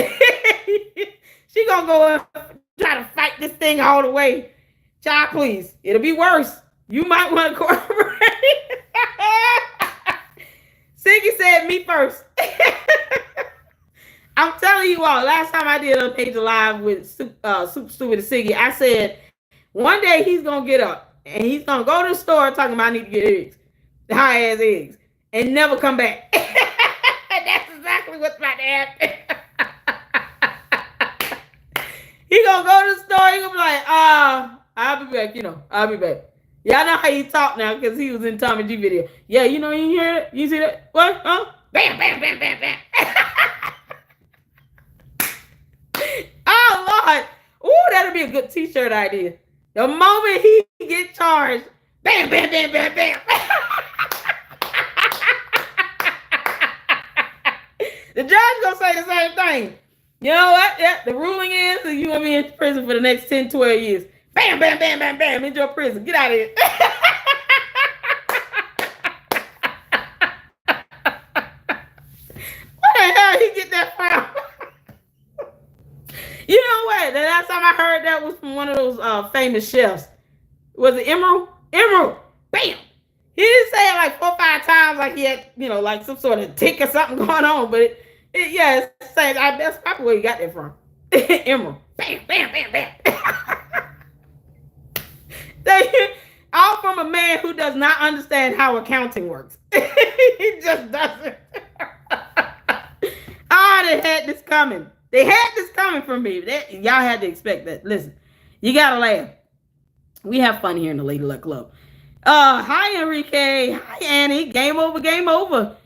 A: She gonna go up try to fight this thing all the way. Child, please. It'll be worse. You might want to cooperate. Siggy said me first. I'm telling you all, last time I did a page live with Super Stupid and Siggy, I said one day he's gonna get up and he's gonna go to the store talking about I need to get eggs, the high ass eggs, and never come back. That's exactly what's about to happen. He gonna go to the store, he gonna be like, I'll be back, I'll be back. Y'all know how he talk now because he was in Tommy G video. Yeah, you hear it? You see that? What? Huh? Bam, bam, bam, bam, bam. Oh, Lord. Ooh, that'll be a good t-shirt idea. The moment he get charged, bam, bam, bam, bam, bam. The judge gonna say the same thing. You know what? Yeah, the ruling is that you're gonna be in prison for the next 10, 12 years. Bam, bam, bam, bam, bam, into your prison. Get out of here. Where the hell he get that from? You know what? The last time I heard that was from one of those famous chefs. Was it Emerald? Emerald. Bam. He didn't say it like 4 or 5 times like he had, like some sort of tick or something going on. But it's the same. That's probably where he got that from. Emerald. Bam, bam, bam, bam. All from a man who does not understand how accounting works. He just doesn't. They had this coming. They had this coming from me. Y'all had to expect that. Listen, you gotta laugh. We have fun here in the Lady Luck Club. Hi Enrique. Hi Annie. Game over. Game over.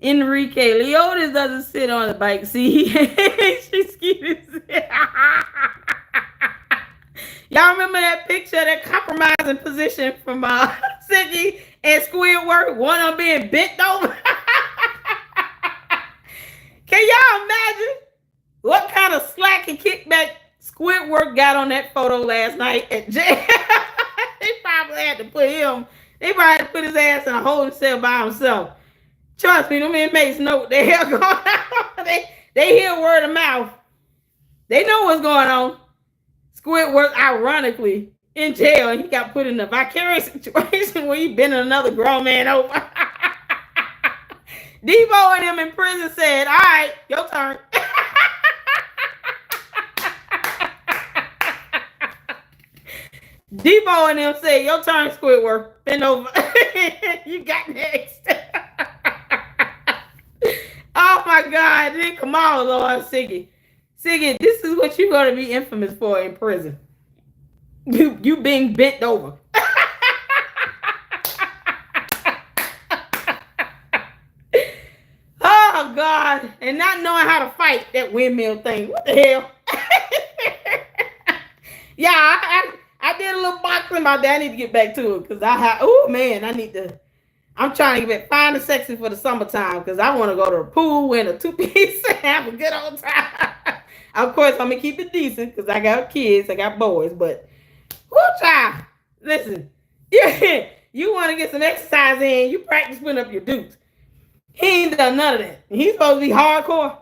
A: Enrique. Leotis doesn't sit on the bike. See, she's cute. Y'all remember that picture, that compromising position from Siggy and Squidward? One of them being bent over. Can y'all imagine what kind of slack and kickback Squidward got on that photo last night at jail? They probably had to put his ass in a holding cell by himself. Trust me, them inmates know what the hell going on. They hear word of mouth. They know what's going on. Squidward, ironically, in jail, and he got put in a vicarious situation where he bent another grown man over. Devo and him in prison said, all right, your turn. Devo and him said, your turn, Squidward. Bend over. You got next. Oh, my God. Then Kamal, Lord, Siggy. Siggy, this is what you're going to be infamous for in prison. You being bent over. Oh, God. And not knowing how to fight that windmill thing. What the hell? Yeah, I did a little boxing about that. I need to get back to it because I'm trying to get back, find a section for the summertime because I want to go to a pool and a two-piece and have a good old time. Of course, I'm going to keep it decent because I got kids, I got boys, but child, listen, you want to get some exercise in, you practice putting up your dukes. He ain't done none of that. He's supposed to be hardcore.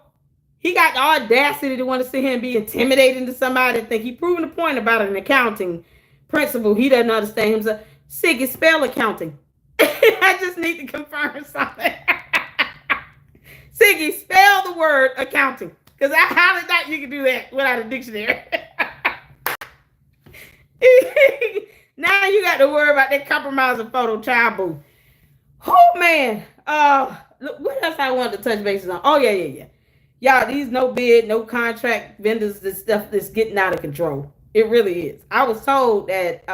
A: He got the audacity to want to sit here and be intimidating to somebody and think he proving a point about an accounting principle. He doesn't understand himself. Siggy, spell accounting. I just need to confirm something. Siggy, spell the word accounting. Because I highly doubt you can do that without a dictionary. Now you got to worry about that compromising photo child boo. Oh, man. What else I wanted to touch bases on? Oh, yeah. Y'all, these no bid, no contract vendors, this stuff that's getting out of control. It really is. I was told that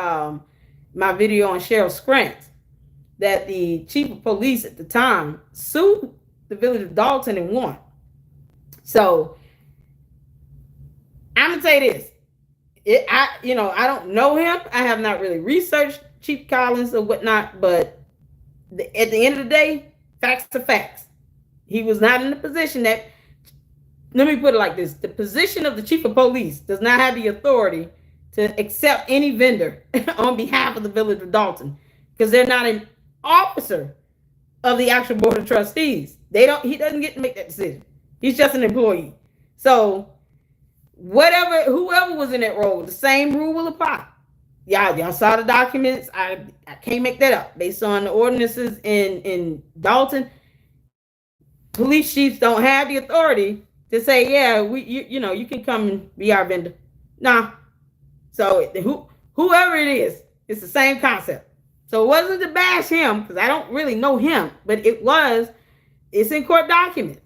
A: my video on Cheryl Scrantz that the chief of police at the time sued the village of Dolton and won. So I'm gonna say this. I don't know him. I have not really researched Chief Collins or whatnot, but at the end of the day, facts are facts. He was not in the position that. Let me put it like this. The position of the chief of police does not have the authority to accept any vendor on behalf of the village of Dolton because they're not an officer of the actual board of trustees. He doesn't get to make that decision. He's just an employee. So whoever was in that role, the same rule will apply. Y'all saw the documents. I can't make that up. Based on the ordinances in Dolton, police chiefs don't have the authority to say, yeah, you can come and be our vendor. Nah. So whoever it is, it's the same concept. So it wasn't to bash him because I don't really know him, but it's in court documents.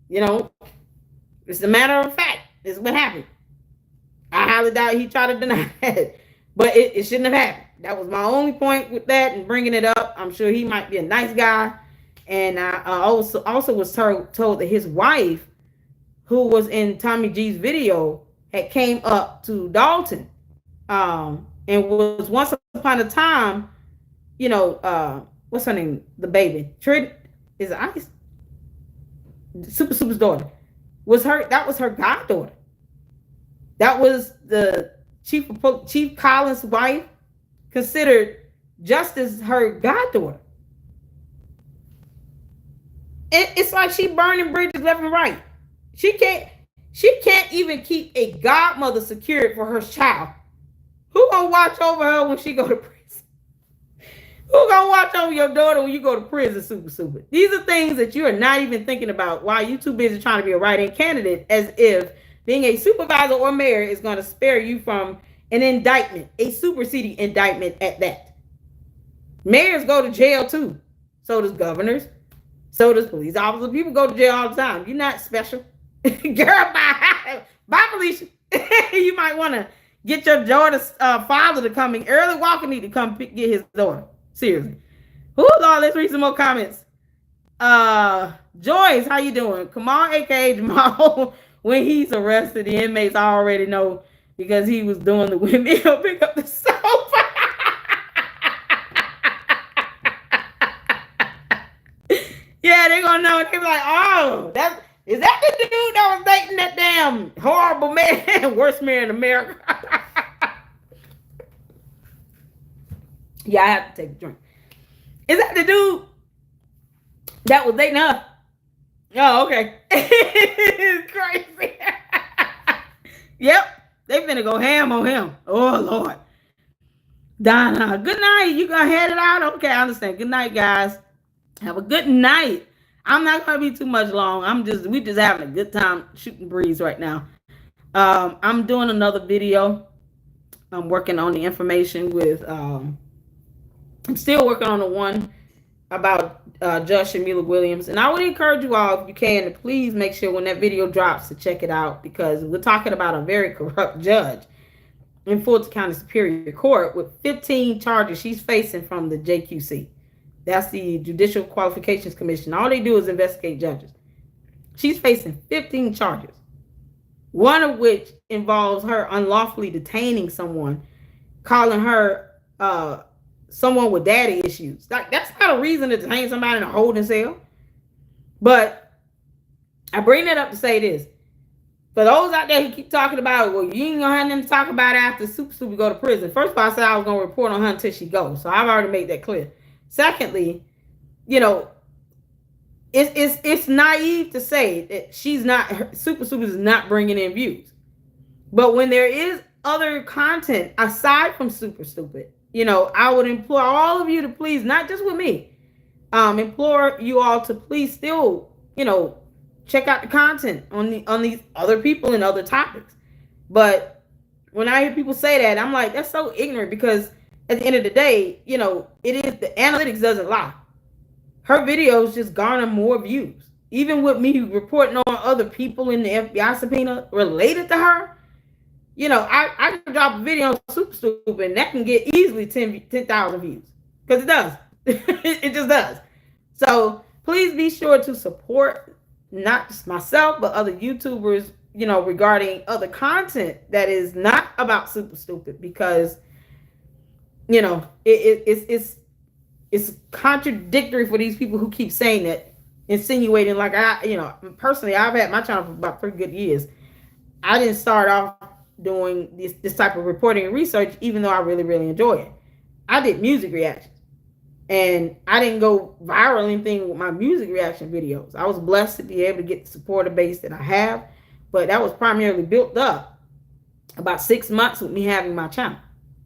A: It's a matter of fact. This is what happened. I highly doubt he tried to deny it, but it shouldn't have happened. That was my only point with that and bringing it up. I'm sure he might be a nice guy. And I also was told that his wife, who was in Tommy G's video, had came up to Dolton and was once upon a time, what's her name? The baby. Is it Ice? Super's daughter. That was her goddaughter. That was the Chief Collins' wife, considered just as her goddaughter. It's like she burning bridges left and right. She can't even keep a godmother secured for her child. Who gonna watch over her when she go to prison? Who gonna watch over your daughter when you go to prison? Super. These are things that you are not even thinking about while you too busy trying to be a write-in candidate, as if being a supervisor or mayor is going to spare you from an indictment, a superseding indictment at that. Mayors go to jail too. So does governors. So does police officers. People go to jail all the time. You're not special. Girl, bye, Felicia. You might want to get your daughter's father to come in. Early Walker need to come get his daughter. Seriously. Lord, let's read some more comments. Joyce, how you doing? Come on, aka Jamal. When he's arrested, the inmates already know because he was doing the windmill pick up the soap. Yeah, they're gonna know. They're like, oh, is that the dude that was dating that damn horrible man? Worst man in America. Yeah, I have to take a drink. Is that the dude that was dating her? Oh, okay. It's crazy. Yep. They finna go ham on him. Oh, Lord. Donna, good night. You gonna head it out? Okay, I understand. Good night, guys. Have a good night. I'm not gonna be too much long. We just having a good time shooting breeze right now. I'm doing another video. I'm working on the information with I'm still working on the one about Judge Shamila Williams. And I would encourage you all, if you can, to please make sure when that video drops to check it out, because we're talking about a very corrupt judge in Fulton County Superior Court with 15 charges she's facing from the JQC. That's the Judicial Qualifications Commission. All they do is investigate judges. She's facing 15 charges, one of which involves her unlawfully detaining someone, calling her someone with daddy issues. That's not a reason to detain somebody in a holding cell. But I bring that up to say this. For those out there who keep talking about, well, you ain't gonna have nothing to talk about after Super go to prison. First of all, I said I was gonna report on her until she goes. So I've already made that clear. Secondly, you know, it's naive to say that she's not, Super is not bringing in views. But when there is other content aside from Super Stupid, you know, I would implore all of you to please, not just with me, implore you all to please still, you know, check out the content on these other people and other topics. But when I hear people say that, I'm like, that's so ignorant, because at the end of the day, you know, it is, the analytics doesn't lie. Her videos just garner more views. Even with me reporting on other people in the FBI subpoena related to her, you know, I can drop a video on Super Stupid and that can get easily 10,000 views. Because it does. It just does. So please be sure to support not just myself, but other YouTubers, you know, regarding other content that is not about Super Stupid, because, you know, it's contradictory for these people who keep saying that, insinuating, like, you know, personally, I've had my channel for about 3 good years. I didn't start off doing this type of reporting and research, even though I really, really enjoy it. I did music reactions. And I didn't go viral anything with my music reaction videos. I was blessed to be able to get the supporter base that I have, but that was primarily built up about 6 months with me having my channel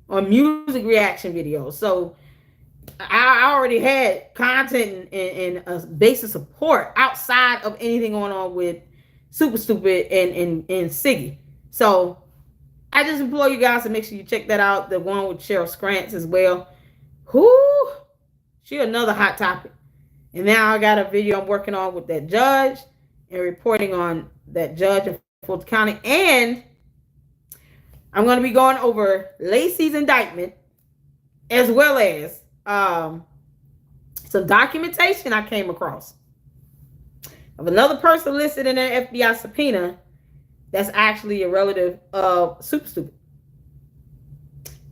A: on music reaction videos. So I already had content and a base of support outside of anything going on with Super Stupid and Siggy. So I just implore you guys to make sure you check that out. The one with Cheryl Scrantz as well. Whoo! She another hot topic. And now I got a video I'm working on with that judge and reporting on that judge in Fulton County. And I'm going to be going over Lacy's indictment, as well as some documentation I came across of another person listed in an FBI subpoena that's actually a relative of Super Stupid.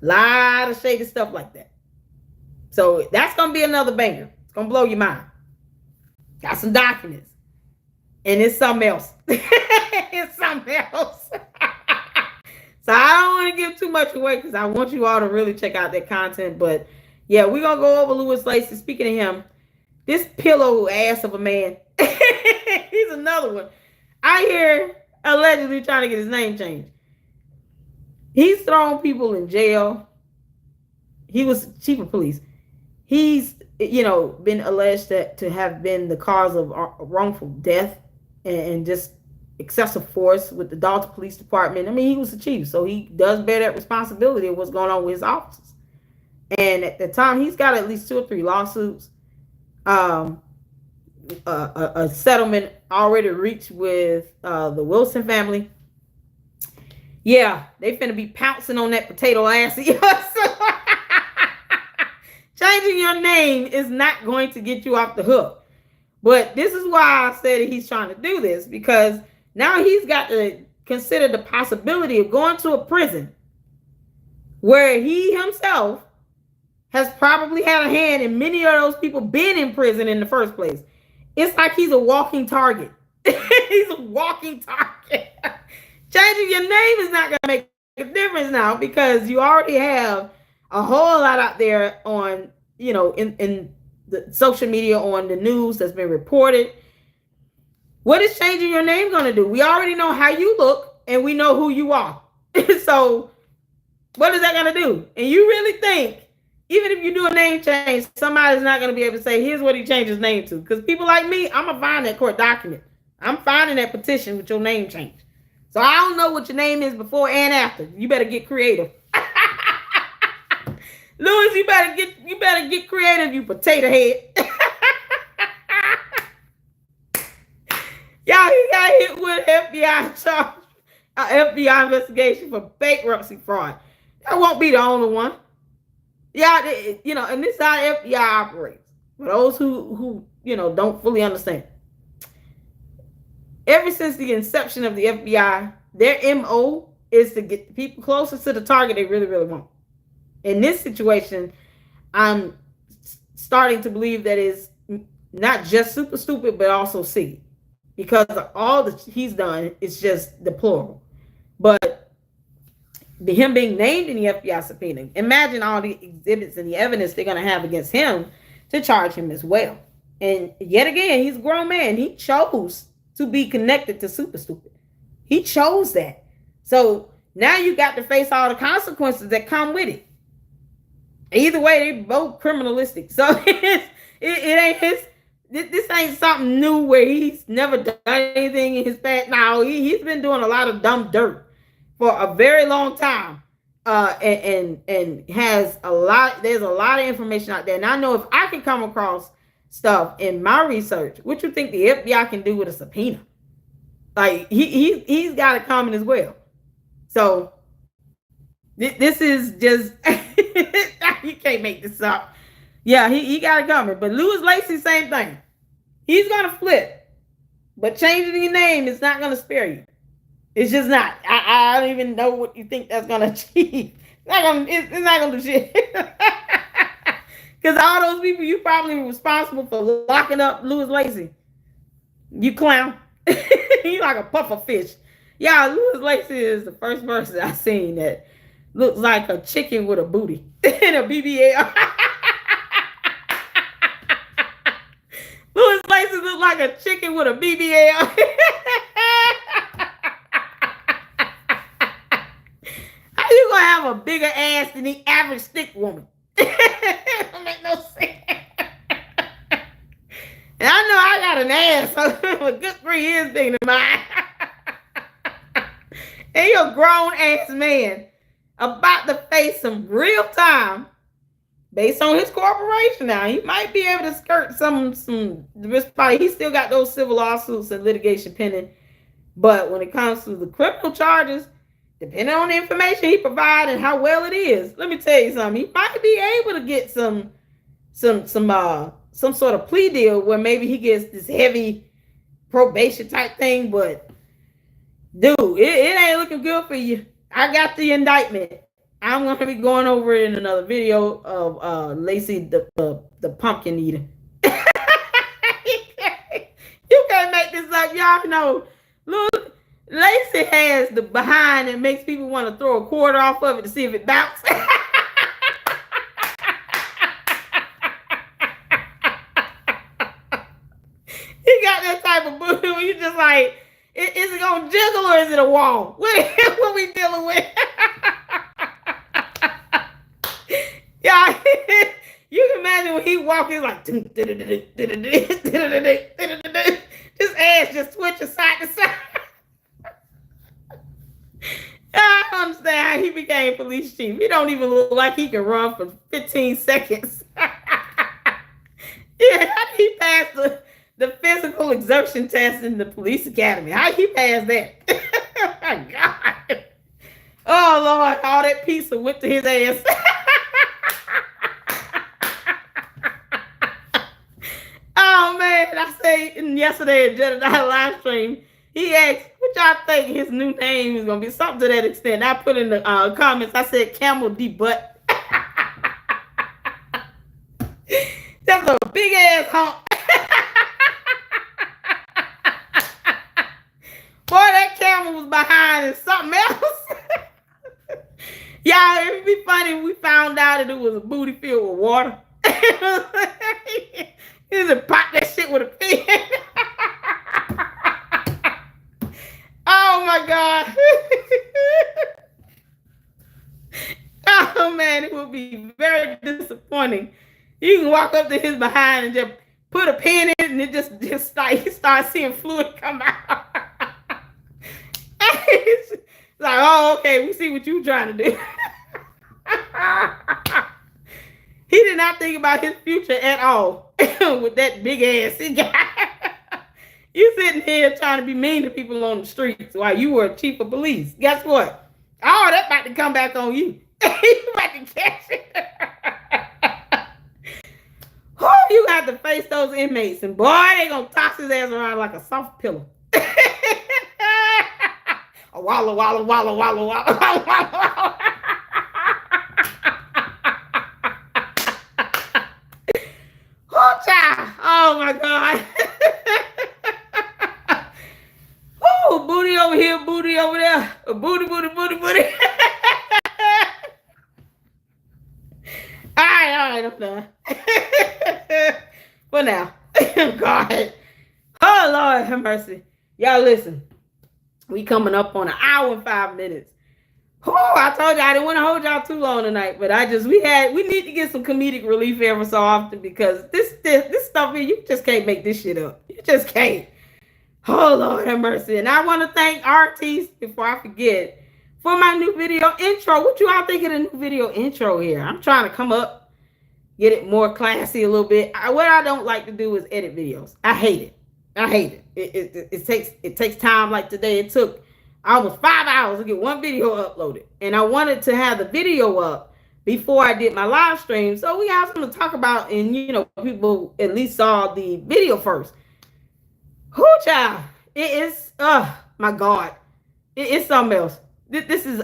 A: A lot of shady stuff like that. So that's going to be another banger. It's going to blow your mind. Got some documents. And it's something else. It's something else. So I don't want to give too much away, because I want you all to really check out that content. But yeah, we're going to go over Louis Lacy. Speaking of him, this pillow ass of a man. He's another one. I hear allegedly trying to get his name changed. He's thrown people in jail. He was chief of police. He's, you know, been alleged to have been the cause of wrongful death and just excessive force with the Dolton Police Department. I mean, he was the chief, so he does bear that responsibility of what's going on with his officers. And at the time, he's got at least 2 or 3 lawsuits. A settlement already reached with the Wilson family. Yeah, they finna be pouncing on that potato ass. Changing your name is not going to get you off the hook. But this is why I said he's trying to do this, because now he's got to consider the possibility of going to a prison where he himself has probably had a hand in many of those people being in prison in the first place. It's like he's a walking target. He's a walking target. Changing your name is not going to make a difference now, because you already have a whole lot out there on, you know, in the social media, on the news that's been reported. What is changing your name going to do? We already know how you look and we know who you are. So what is that going to do? And you really think, even if you do a name change, somebody's not going to be able to say, here's what he changed his name to? Because people like me, I'm going to find that court document. I'm finding that petition with your name change. So I don't know what your name is before and after. You better get creative. Louis, you better get creative, you potato head. FBI charge, FBI investigation for bankruptcy fraud. That won't be the only one. Yeah, and this is how FBI operates. For those who don't fully understand. Ever since the inception of the FBI, their MO is to get people closer to the target they really, really want. In this situation, I'm starting to believe that is not just super stupid, but also Siggy. Because all that he's done is just deplorable. But him being named in the FBI subpoena, imagine all the exhibits and the evidence they're going to have against him to charge him as well. And yet again, he's a grown man. He chose to be connected to super stupid. He chose that. So now you got to face all the consequences that come with it. Either way, they both criminalistic. So it ain't his. This ain't something new where he's never done anything in his past. No, he's been doing a lot of dumb dirt for a very long time, and has a lot. There's a lot of information out there, and I know if I can come across stuff in my research, what you think the FBI can do with a subpoena? Like he's got it coming as well. So this is just you can't make this up. Yeah, he got it coming. But Lacy, same thing. He's gonna flip, but changing your name is not gonna spare you. It's just not. I don't even know what you think that's gonna achieve. It's not gonna do shit. Because all those people you probably were responsible for locking up Lacy. You clown. You like a puffer fish. Yeah, Lacy is the first person I've seen that looks like a chicken with a booty and a BBA. Lacy looks like a chicken with a BBA. How you gonna have a bigger ass than the average thick woman? That don't make no sense. And I know I got an ass, so a good 3 years bigger than mine. And you're a grown ass man about to face some real time based on his corporation. Now he might be able to skirt some respite. He still got those civil lawsuits and litigation pending. But when it comes to the criminal charges, depending on the information he provides and how well it is, let me tell you something. He might be able to get some sort of plea deal where maybe he gets this heavy probation type thing. But dude, it ain't looking good for you. I got the indictment. I'm going to be going over it in another video of Lacy, the pumpkin eater. You can't make this up. Y'all know, look, Lacy has the behind that makes people want to throw a quarter off of it to see if it bounces. He got that type of booty where you just like, is it going to jiggle or is it a wall? What we dealing with? Yeah, you can imagine when he walks, he's like, his ass just switches side to side. I don't understand how he became police chief. He don't even look like he can run for 15 seconds. Yeah, how did he pass the physical exertion test in the police academy? How did he pass that? Oh, my God. Oh, Lord, all that pizza went to his ass. Oh, man, I say yesterday at Jedediah live stream, he asked, what y'all think his new name is going to be? Something to that extent. I put in the comments, I said, Camel D Butt. That's a big ass hump. Boy, that camel was behind and something else. Y'all, it'd be funny if we found out that it was a booty filled with water. He just pop that shit with a pin. Oh my God. Oh man, it would be very disappointing. You can walk up to his behind and just put a pin in it and it just start seeing fluid come out. It's like, oh, okay, we see what you're trying to do. He did not think about his future at all with that big ass he got. You sitting here trying to be mean to people on the streets while you were chief of police. Guess what? Oh, that's about to come back on you. You about to catch it. Oh, you have to face those inmates, and boy, they gonna toss his ass around like a soft pillow. A walla walla walla walla walla walla. Oh, child. Oh my God. Oh, booty over here, booty over there. Booty, booty, booty, booty. All right, I'm done. For now. God. Oh, Lord, have mercy. Y'all listen. We coming up on an hour and 5 minutes. Oh, I told you I didn't want to hold y'all too long tonight, but we need to get some comedic relief every so often, because this stuff here, you just can't make this shit up. You just can't. Oh, Lord have mercy. And I want to thank RTs, before I forget, for my new video intro. What you all think of the new video intro here? I'm trying to come up, get it more classy a little bit. What I don't like to do is edit videos. I hate it. I hate it. It takes time. Like today, it took almost 5 hours to get one video uploaded. And I wanted to have the video up before I did my live stream, so we have something to talk about, and people at least saw the video first. Whoo, child. It is, oh my God. It's something else. This is,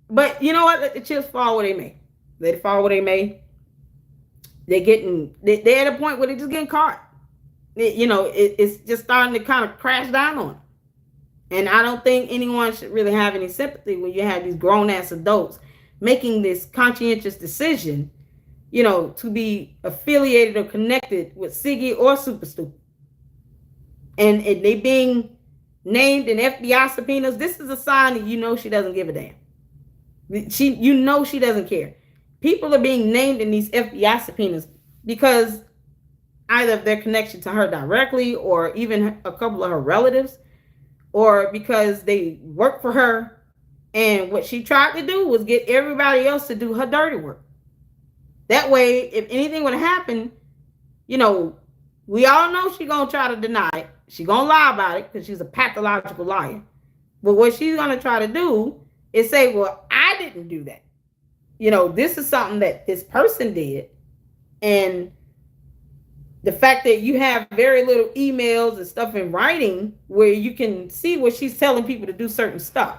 A: but you know what? Let the chips fall where they may. Let it fall where they may. They're at a point where they're just getting caught. It's just starting to kind of crash down on them. And I don't think anyone should really have any sympathy when you have these grown-ass adults making this conscientious decision, to be affiliated or connected with Siggy or Super Stupid. And they being named in FBI subpoenas. This is a sign that she doesn't give a damn. She doesn't care. People are being named in these FBI subpoenas because either of their connection to her directly, or even a couple of her relatives, or because they work for her, and what she tried to do was get everybody else to do her dirty work. That way, if anything would happen, we all know she's going to try to deny it. She's going to lie about it because she's a pathological liar. But what she's going to try to do is say, well, I didn't do that. This is something that this person did. And the fact that you have very little emails and stuff in writing where you can see where she's telling people to do certain stuff.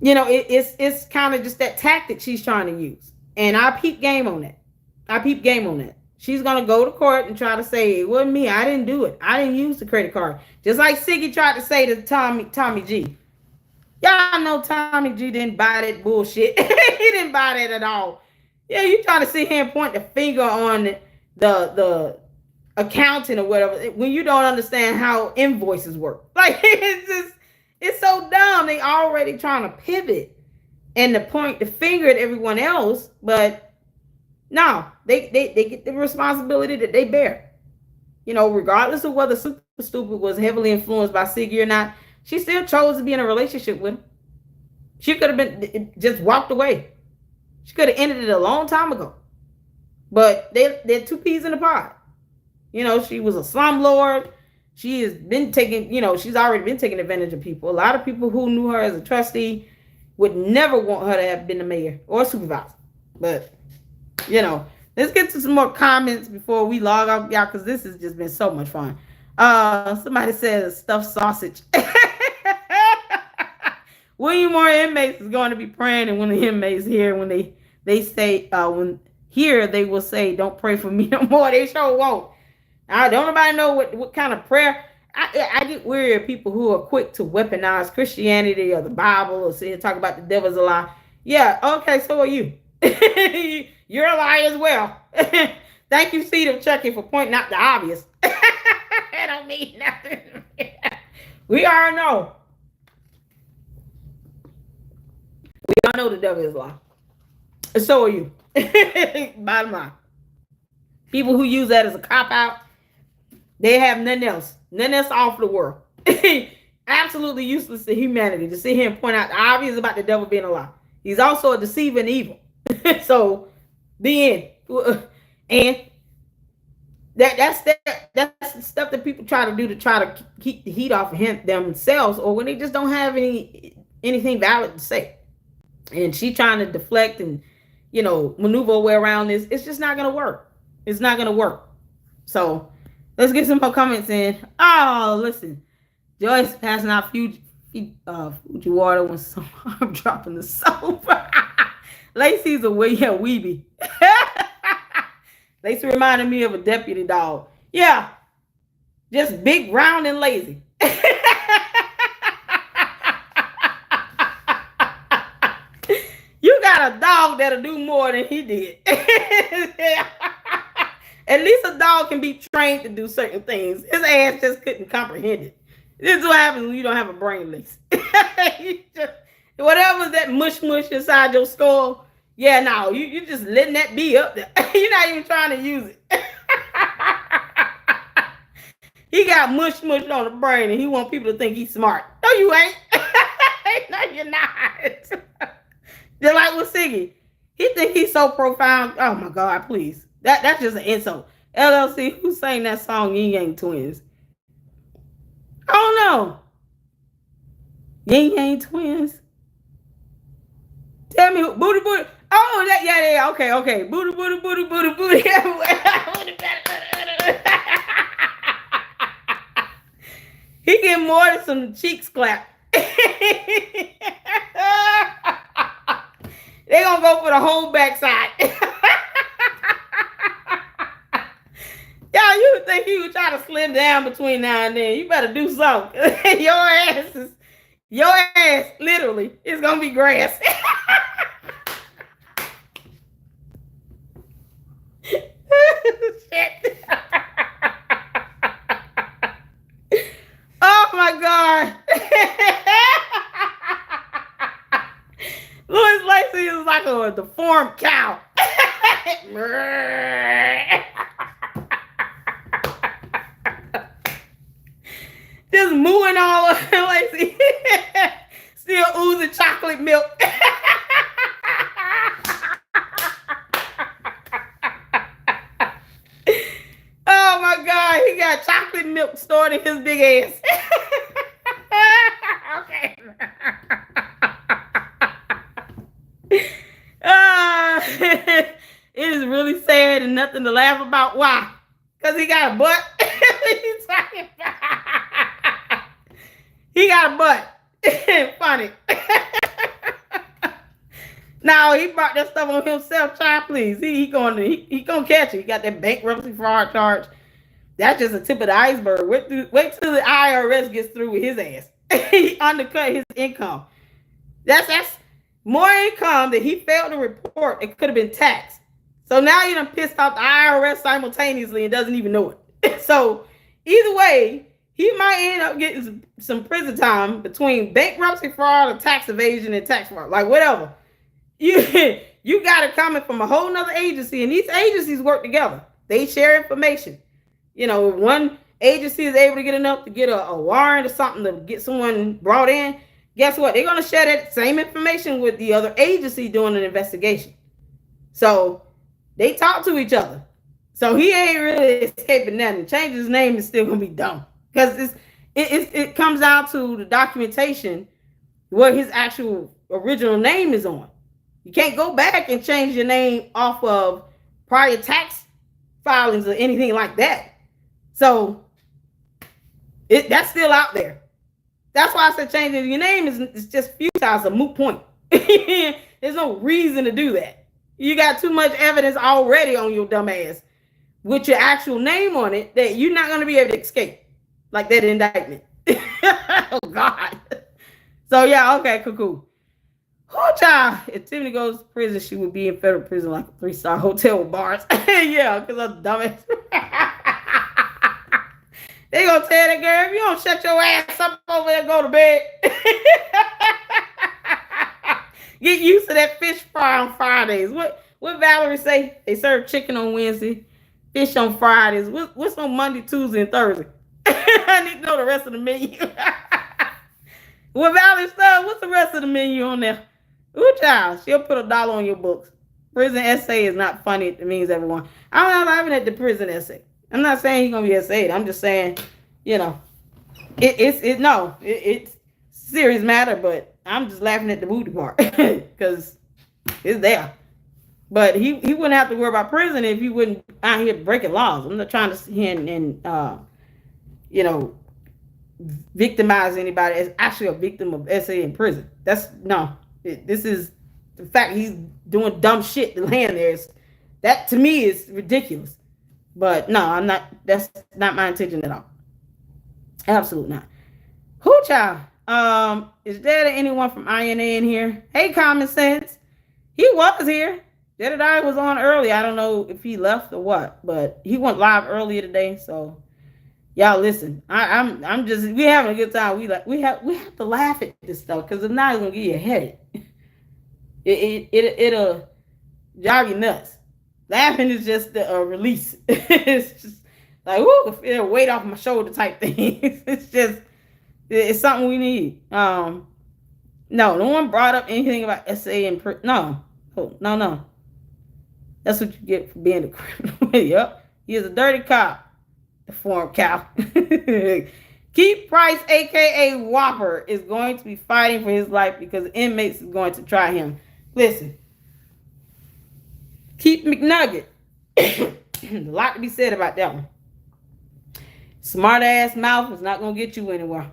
A: It's kind of just that tactic she's trying to use. And I peep game on that. She's going to go to court and try to say, it wasn't me. I didn't do it. I didn't use the credit card. Just like Siggy tried to say to Tommy G. Y'all know Tommy G didn't buy that bullshit. He didn't buy that at all. Yeah, you trying to sit here and point the finger on the accounting or whatever when you don't understand how invoices work. Like, it's so dumb. They already trying to pivot and to point the finger at everyone else, but no, they get the responsibility that they bear. Regardless of whether Super Stupid was heavily influenced by Siggy or not, she still chose to be in a relationship with him. She could have been just walked away. She could have ended it a long time ago. But they're two peas in a pod. She was a slumlord. She has been taking, she's already been taking advantage of people. A lot of people who knew her as a trustee would never want her to have been the mayor or supervisor. But, let's get to some more comments before we log off, y'all, because this has just been so much fun. Somebody says stuffed sausage. William Moore inmates is going to be praying, and when the inmates here, when they say, when here they will say, don't pray for me no more. They sure won't. Don't nobody know what kind of prayer. I get weary of people who are quick to weaponize Christianity or the Bible or say talk about the devil's a lie. Yeah, okay, so are you. You're a liar as well. Thank you, Seed of Chucky, for pointing out the obvious. That don't mean nothing. We all know. We all know the devil is a lie. And so are you. Bottom line. People who use that as a cop-out, they have nothing else. Nothing else to offer the world. Absolutely useless to humanity to sit here and point out the obvious about the devil being a lie. He's also a deceiver and evil. So, the end. And That's the stuff that people try to do to try to keep the heat off of him themselves, or when they just don't have anything valid to say. And she trying to deflect and maneuver a way around this. It's just not gonna work. It's not gonna work. So let's get some more comments in. Oh, listen, Joyce passing out Fuji water when I'm dropping the soap. Lacy's a weeby. Lacy reminded me of a deputy dog. Yeah, just big, round, and lazy. You got a dog that'll do more than he did. At least a dog can be trained to do certain things. His ass just couldn't comprehend it. This is what happens when you don't have a brain, Lacy. Whatever's that mush inside your skull, yeah, no, you just letting that be up there. You're not even trying to use it. He got mush on the brain, and he want people to think he's smart. No, you ain't. No, you're not. Just like with Siggy. He think he's so profound. Oh, my God, please. That's just an insult. LLC, who sang that song, Yin Yang Twins? I don't know. Yin Yang Twins? Tell me who. Booty. Oh, yeah. Okay. Booty. He get more than some cheeks clap. They gonna go for the whole backside. Y'all, you would think he would try to slim down between now and then. You better do something. Your ass literally is gonna be grass. Shit. Oh my God. Louis Lacy is like a deformed cow. Just mooing all over Lacy. Still oozing chocolate milk. Oh my God, he got chocolate milk stored in his big ass. Okay. It is really sad and nothing to laugh about. Why? Because he got a butt. He's talking about. He got a butt. Funny. No, he brought that stuff on himself, child. Please, he gonna catch it. He got that bankruptcy fraud charge. That's just a tip of the iceberg. Wait till the IRS gets through with his ass. He undercut his income. That's more income that he failed to report. It could have been taxed. So now you done pissed off the IRS simultaneously and doesn't even know it. So either way, he might end up getting some prison time between bankruptcy fraud or tax evasion and tax fraud. Like whatever. You got it coming from a whole nother agency, and these agencies work together. They share information. If one agency is able to get enough to get a warrant or something to get someone brought in, guess what? They're going to share that same information with the other agency doing an investigation. So they talk to each other. So he ain't really escaping nothing. Change his name is still going to be dumb. Because it comes down to the documentation what his actual original name is on. You can't go back and change your name off of prior tax filings or anything like that. So that's still out there. That's why I said changing your name is just futile. It's a moot point. There's no reason to do that. You got too much evidence already on your dumb ass with your actual name on it that you're not going to be able to escape like that indictment. Oh, God. So, yeah, okay, cool. Oh, child. If Tiffany goes to prison, she would be in federal prison like a 3-star hotel with bars. Yeah, because I'm dumbass. They gonna tell that girl, if you don't shut your ass up over there and go to bed. Get used to that fish fry on Fridays. What Valerie say? They serve chicken on Wednesday, fish on Fridays. What's on Monday, Tuesday, and Thursday? I need to know the rest of the menu. What Valerie said, what's the rest of the menu on there? Ooh, child, she'll put $1 on your books. Prison essay is not funny. It means everyone. I'm not laughing at the prison essay. I'm not saying he's gonna be S8. I'm just saying, you know, it's serious matter, but I'm just laughing at the booty part because it's there. But he wouldn't have to worry about prison if he wouldn't out here breaking laws. I'm not trying to sit here and you know, victimize anybody as actually a victim of SA in prison. That's no. This is the fact he's doing dumb shit to land there. That to me is ridiculous. But no, I'm not. That's not my intention at all. Absolutely not. Who child? Is there anyone from INA in here? Hey, Common Sense. He was here. Jedediah was on early. I don't know if he left or what, but he went live earlier today. So y'all listen. I'm just we having a good time. We have to laugh at this stuff because if not, it's gonna give you a headache. It'll drive you nuts. Laughing is just a release. It's just like whoo, it'll weight off my shoulder type thing. It's something we need. No one brought up anything about SA and no. That's what you get for being a criminal. Yep. He is a dirty cop. The form cow. Keith Price, aka Whopper, is going to be fighting for his life because inmates is going to try him. Listen. Keith McNugget. A lot to be said about that one. Smart ass mouth is not going to get you anywhere.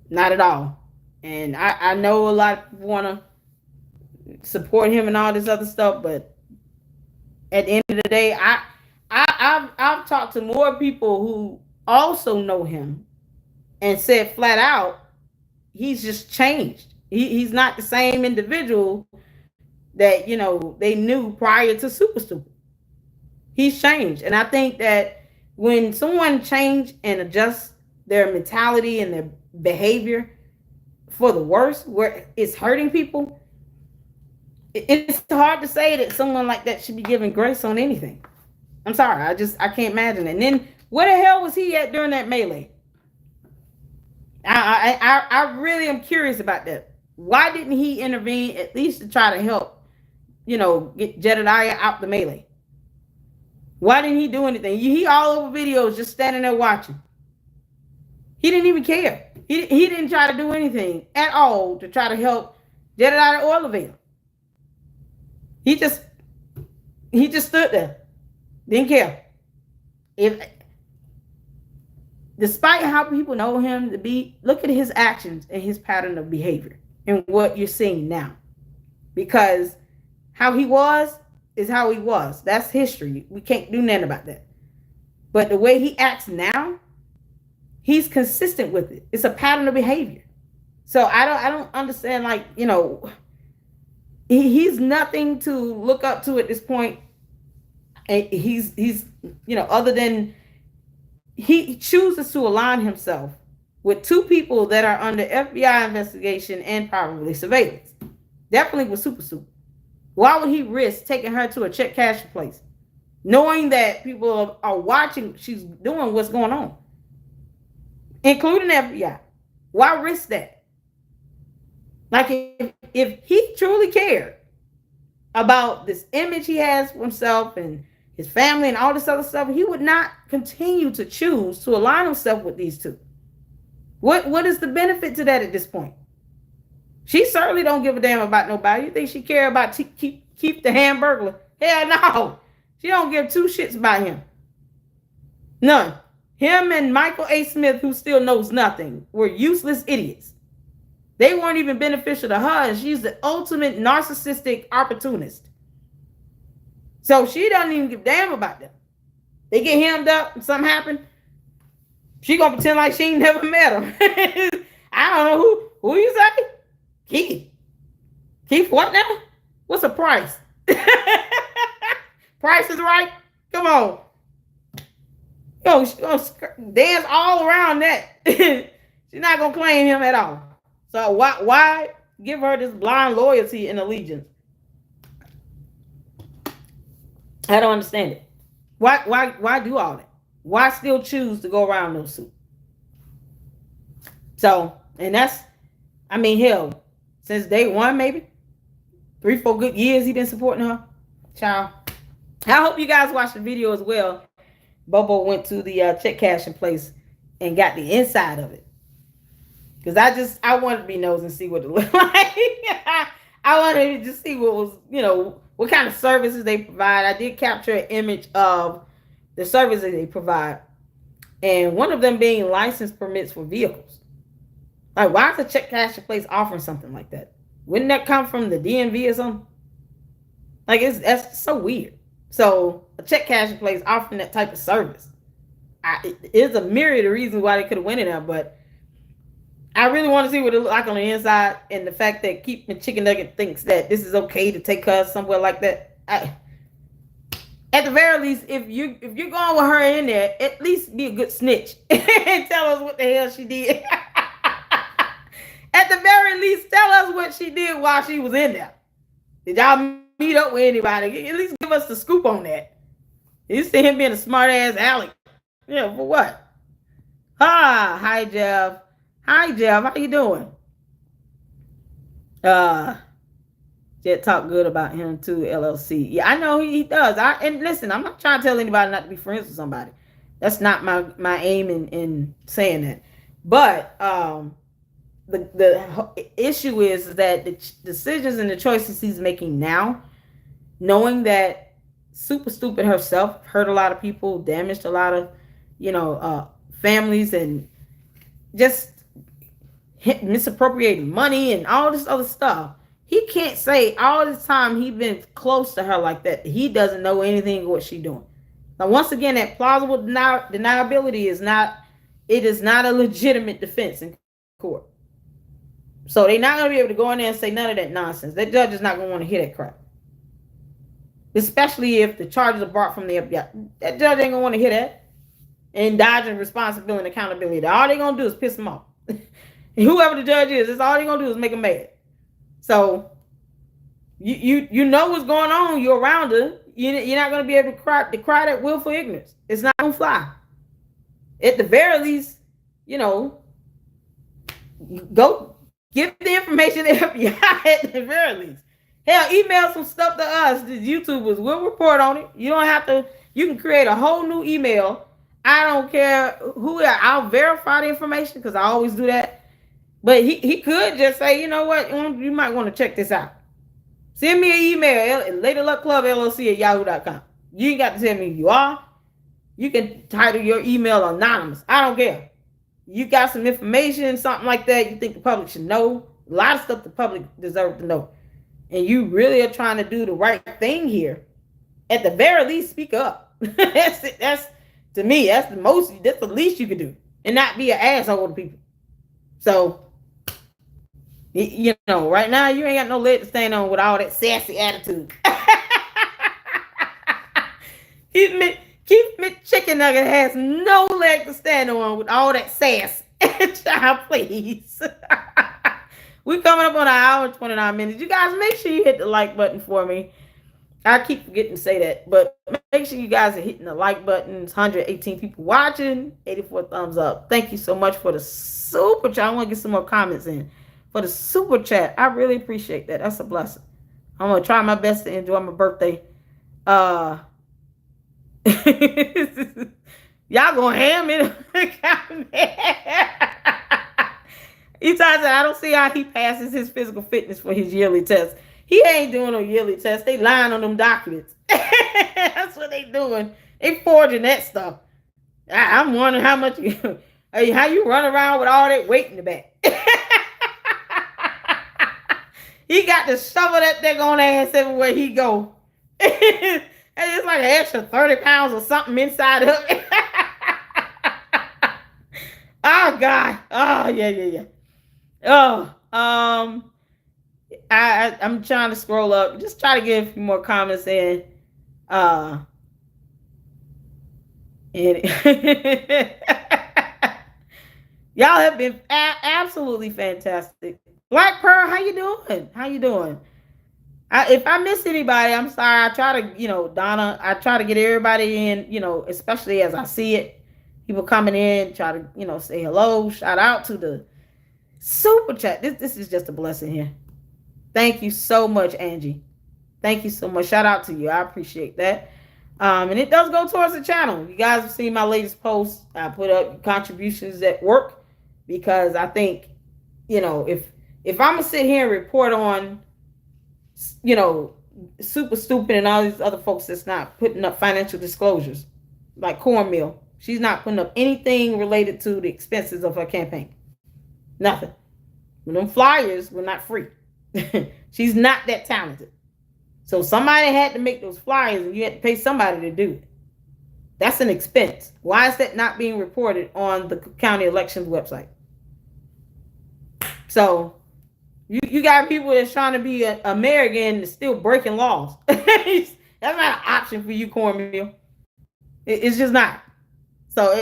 A: Not at all. And I know a lot of people want to support him and all this other stuff, but at the end of the day, I've talked to more people who also know him and said flat out, he's just changed. He's not the same individual that, you know, they knew prior to Super Stupid. He's changed. And I think that when someone change and adjusts their mentality and their behavior for the worse, where it's hurting people, it's hard to say that someone like that should be given grace on anything. I'm sorry, I can't imagine it. And then where the hell was he at during that melee? I really am curious about that. Why didn't he intervene at least to try to help, you know, get Jedediah out the melee? Why didn't he do anything? He all over videos just standing there watching. He didn't even care. He didn't try to do anything at all to try to help Jedediah or LaVille. He just stood there. Didn't care. Despite how people know him to be, look at his actions and his pattern of behavior and what you're seeing now. Because how he was is how he was. That's history. We can't do nothing about that. But the way he acts now, he's consistent with it. It's a pattern of behavior. So I don't understand, like, you know, he's nothing to look up to at this point. And he's you know, other than he chooses to align himself with two people that are under FBI investigation and probably surveillance. Definitely with Super Soup. Why would he risk taking her to a check cash place, knowing that people are watching, she's doing what's going on, including FBI? Why risk that? Like, if he truly cared about this image he has for himself and his family and all this other stuff, he would not continue to choose to align himself with these two. What is the benefit to that at this point? She certainly don't give a damn about nobody. You think she care about keep the Hamburglar? Hell no. She don't give two shits about him. None. Him and Michael A. Smith, who still knows nothing, were useless idiots. They weren't even beneficial to her, and she's the ultimate narcissistic opportunist. So she doesn't even give a damn about them. They get hemmed up and something happened, she gonna pretend like she ain't never met him. I don't know who you say? Keith. Keith what now? What's the price? Price is right? Come on. Yo, she's gonna dance all around that. She's not gonna claim him at all. So why give her this blind loyalty and allegiance? I don't understand it. Why do all that? Why still choose to go around those suits? So, and that's, I mean, hell, since day one, maybe 3-4 good years he been supporting her. Child. I hope you guys watch the video as well. Bobo went to the check cashing place and got the inside of it. Because I wanted to be nosy and see what it looked like. I wanted to just see what was, what kind of services they provide. I did capture an image of the services they provide. And one of them being license permits for vehicles. Like, why is a check cashing place offering something like that? Wouldn't that come from the DMV or something? Like, that's so weird. So, a check cashing place offering that type of service. It's a myriad of reasons why they could have went in there, but I really want to see what it looks like on the inside, and the fact that Keep the Chicken Nugget thinks that this is okay to take her somewhere like that. At the very least, if you're going with her in there, at least be a good snitch and tell us what the hell she did. At the very least, tell us what she did while she was in there. Did y'all meet up with anybody? At least give us the scoop on that. You see him being a smart ass Alec. Yeah, for what? Hi Jeff. Hi Jeff, how you doing? Jet talk good about him too, LLC. Yeah, I know he does. And listen, I'm not trying to tell anybody not to be friends with somebody. That's not my aim in saying that. But the issue is that the decisions and the choices he's making now, knowing that Super Stupid herself hurt a lot of people, damaged a lot of, families, and just misappropriating money and all this other stuff. He can't say all this time he's been close to her like that. He doesn't know anything of what she's doing. Now, once again, that plausible deniability is not a legitimate defense in court. So they're not going to be able to go in there and say none of that nonsense. That judge is not going to want to hear that crap. Especially if the charges are brought from the FBI. That judge ain't going to want to hear that. And dodging responsibility and accountability. All they're going to do is piss him off. And whoever the judge is, that's all they're going to do is make him mad. So you know what's going on. You're around her. You're not going to be able to cry that willful ignorance. It's not going to fly. At the very least, go give the information to the FBI at the very least. Hell, email some stuff to us, the YouTubers. We'll report on it. You don't have to. You can create a whole new email. I don't care who. I'll verify the information because I always do that. But he could just say, you know what, you might want to check this out. Send me an email, LadyLuckClubLLC@yahoo.com. You ain't got to tell me who you are. You can title your email anonymous. I don't care. You got some information, something like that you think the public should know. A lot of stuff the public deserves to know. And you really are trying to do the right thing here. At the very least, speak up. That's to me, that's the least you can do. And not be an asshole to people. So, right now you ain't got no leg to stand on with all that sassy attitude. Keep Chicken Nugget has no leg to stand on with all that sass. Child, please. We're coming up on an hour and 29 minutes. You guys, make sure you hit the like button for me. I keep forgetting to say that, but make sure you guys are hitting the like buttons. 118 people watching, 84 thumbs up. Thank you so much for the super chat. I want to get some more comments in. For the super chat, I really appreciate that. That's a blessing. I'm going to try my best to enjoy my birthday. Y'all going ham in the comment. He said, I don't see how he passes his physical fitness for his yearly test. He ain't doing no yearly test. They lying on them documents. That's what they doing. They forging that stuff. I'm wondering how you run around with all that weight in the back. He got to shovel that thing on ass everywhere he go. And it's like an extra 30 pounds or something inside of it. Oh God. Oh yeah. Oh, I'm trying to scroll up. Just try to get a few more comments in. And y'all have been absolutely fantastic. Black Pearl, how you doing? If I miss anybody, I'm sorry. I try to, Donna, I try to get everybody in, especially as I see it. People coming in, try to, say hello. Shout out to the super chat. This is just a blessing here. Thank you so much, Angie. Thank you so much. Shout out to you. I appreciate that. And it does go towards the channel. You guys have seen my latest post. I put up contributions at work because I think, if I'm gonna sit here and report on, super stupid and all these other folks that's not putting up financial disclosures, like Cornmeal, she's not putting up anything related to the expenses of her campaign. Nothing. Them flyers were not free. She's not that talented. So somebody had to make those flyers and you had to pay somebody to do it. That's an expense. Why is that not being reported on the county elections website? So you got people that's trying to be a mayor again and still breaking laws. That's not an option for you, Cornmeal. It's just not. So,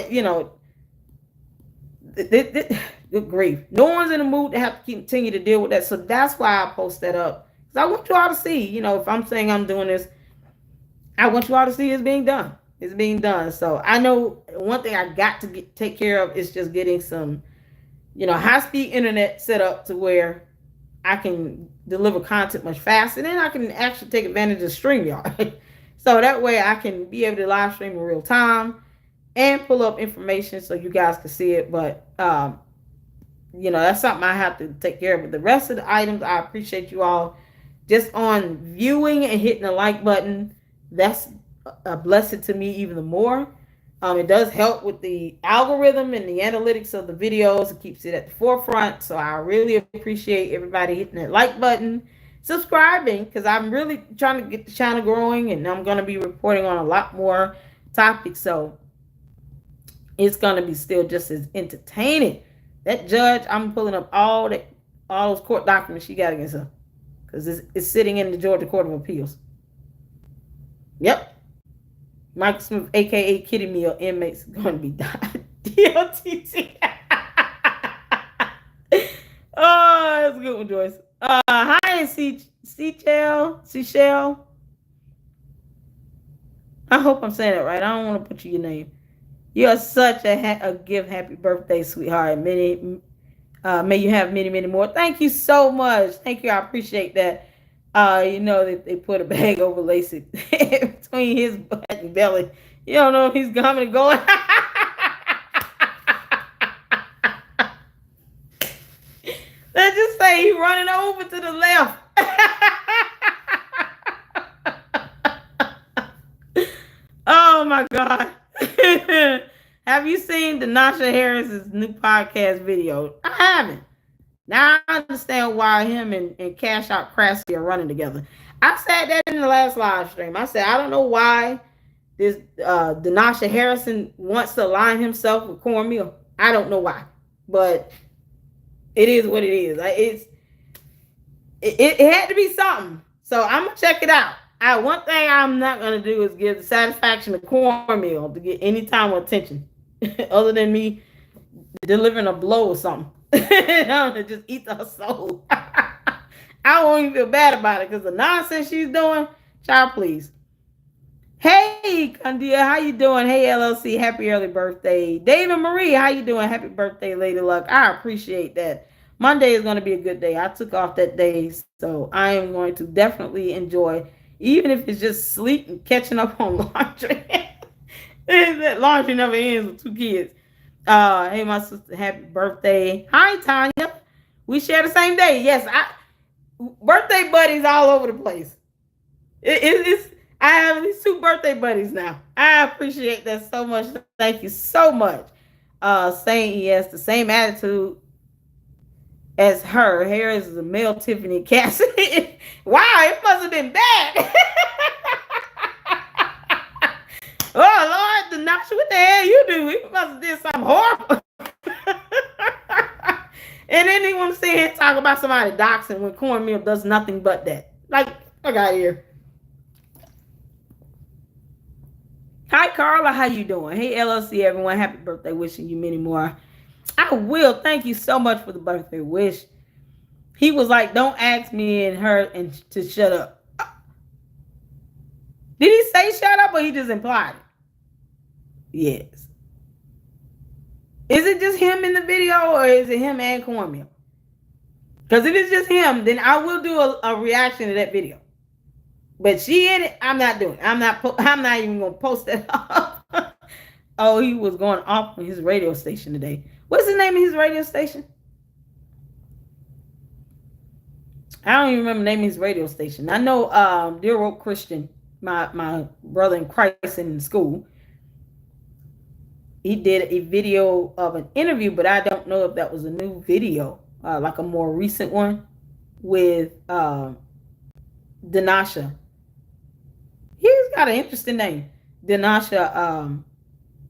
A: good grief. No one's in the mood to have to continue to deal with that. So that's why I post that up. Because I want you all to see, if I'm saying I'm doing this, I want you all to see it's being done. It's being done. So I know one thing I got to take care of is just getting some, high-speed internet set up to where I can deliver content much faster. Then I can actually take advantage of StreamYard. So that way I can be able to live stream in real time and pull up information so you guys can see it. But, that's something I have to take care of. But the rest of the items, I appreciate you all just on viewing and hitting the like button. That's a blessing to me even more. It does help with the algorithm and the analytics of the videos. It keeps it at the forefront. So I really appreciate everybody hitting that like button, subscribing, because I'm really trying to get the channel growing, and I'm going to be reporting on a lot more topics. So it's going to be still just as entertaining. That judge, I'm pulling up all those court documents she got against her, because it's sitting in the Georgia Court of Appeals. Yep. Michael Smith, a.k.a. Kitty Meal, inmates going to be died. DLTT. Oh, that's a good one, Joyce. Hi, Seashell. I hope I'm saying it right. I don't want to butcher your name. You are such a gift. Happy birthday, sweetheart. May you have many, many more. Thank you so much. Thank you. I appreciate that. They put a bag over Lacy between his butt and belly. You don't know if he's coming and going. Let's just say he's running over to the left. Oh my God. Have you seen Denasha Harris's new podcast video? I haven't. Now I understand why him and Cash Out Crasty are running together. I said that in the last live stream. I said, I don't know why this Denasha Harrison wants to align himself with Cornmeal. I don't know why. But it is what it is. It had to be something. So I'm going to check it out. One thing I'm not going to do is give the satisfaction of Cornmeal to get any time or attention other than me delivering a blow or something. Just eat her soul. I won't even feel bad about it because the nonsense she's doing, child, please. Hey, Candia, how you doing? Hey, LLC, happy early birthday. David Marie, how you doing? Happy birthday, Lady Luck. I appreciate that. Monday is going to be a good day. I took off that day, so I am going to definitely enjoy, even if it's just sleep and catching up on laundry. That laundry never ends with 2 kids. Hey, my sister, happy birthday. Hi, Tanya. We share the same day. Yes, birthday buddies all over the place. I have at least 2 birthday buddies now. I appreciate that so much. Thank you so much. Saying he has the same attitude as her. Hair is the male Tiffany Cassidy. Wow, it must have been bad. Oh, Lord, Denasha, what the hell you do? He must have did something horrible. And then he want to sit here and talk about somebody doxing when Cornmeal does nothing but that. Like, I got here. Hi, Carla. How you doing? Hey, LLC, everyone. Happy birthday. Wishing you many more. I will. Thank you so much for the birthday wish. He was like, don't ask me and her and to shut up. Did he say shut up or he just implied it? Yes. Is it just him in the video or is it him and Cornmeal? Because if it's just him, then I will do a reaction to that video. But she in it. I'm not doing it. I'm not even gonna post that up. Oh, he was going off on his radio station today. What's the name of his radio station? I don't even remember the name of his radio station. I know Dear Old Christian, my brother in Christ in school. He did a video of an interview, but I don't know if that was a new video, like a more recent one with Dinasha. He's got an interesting name. Dinasha,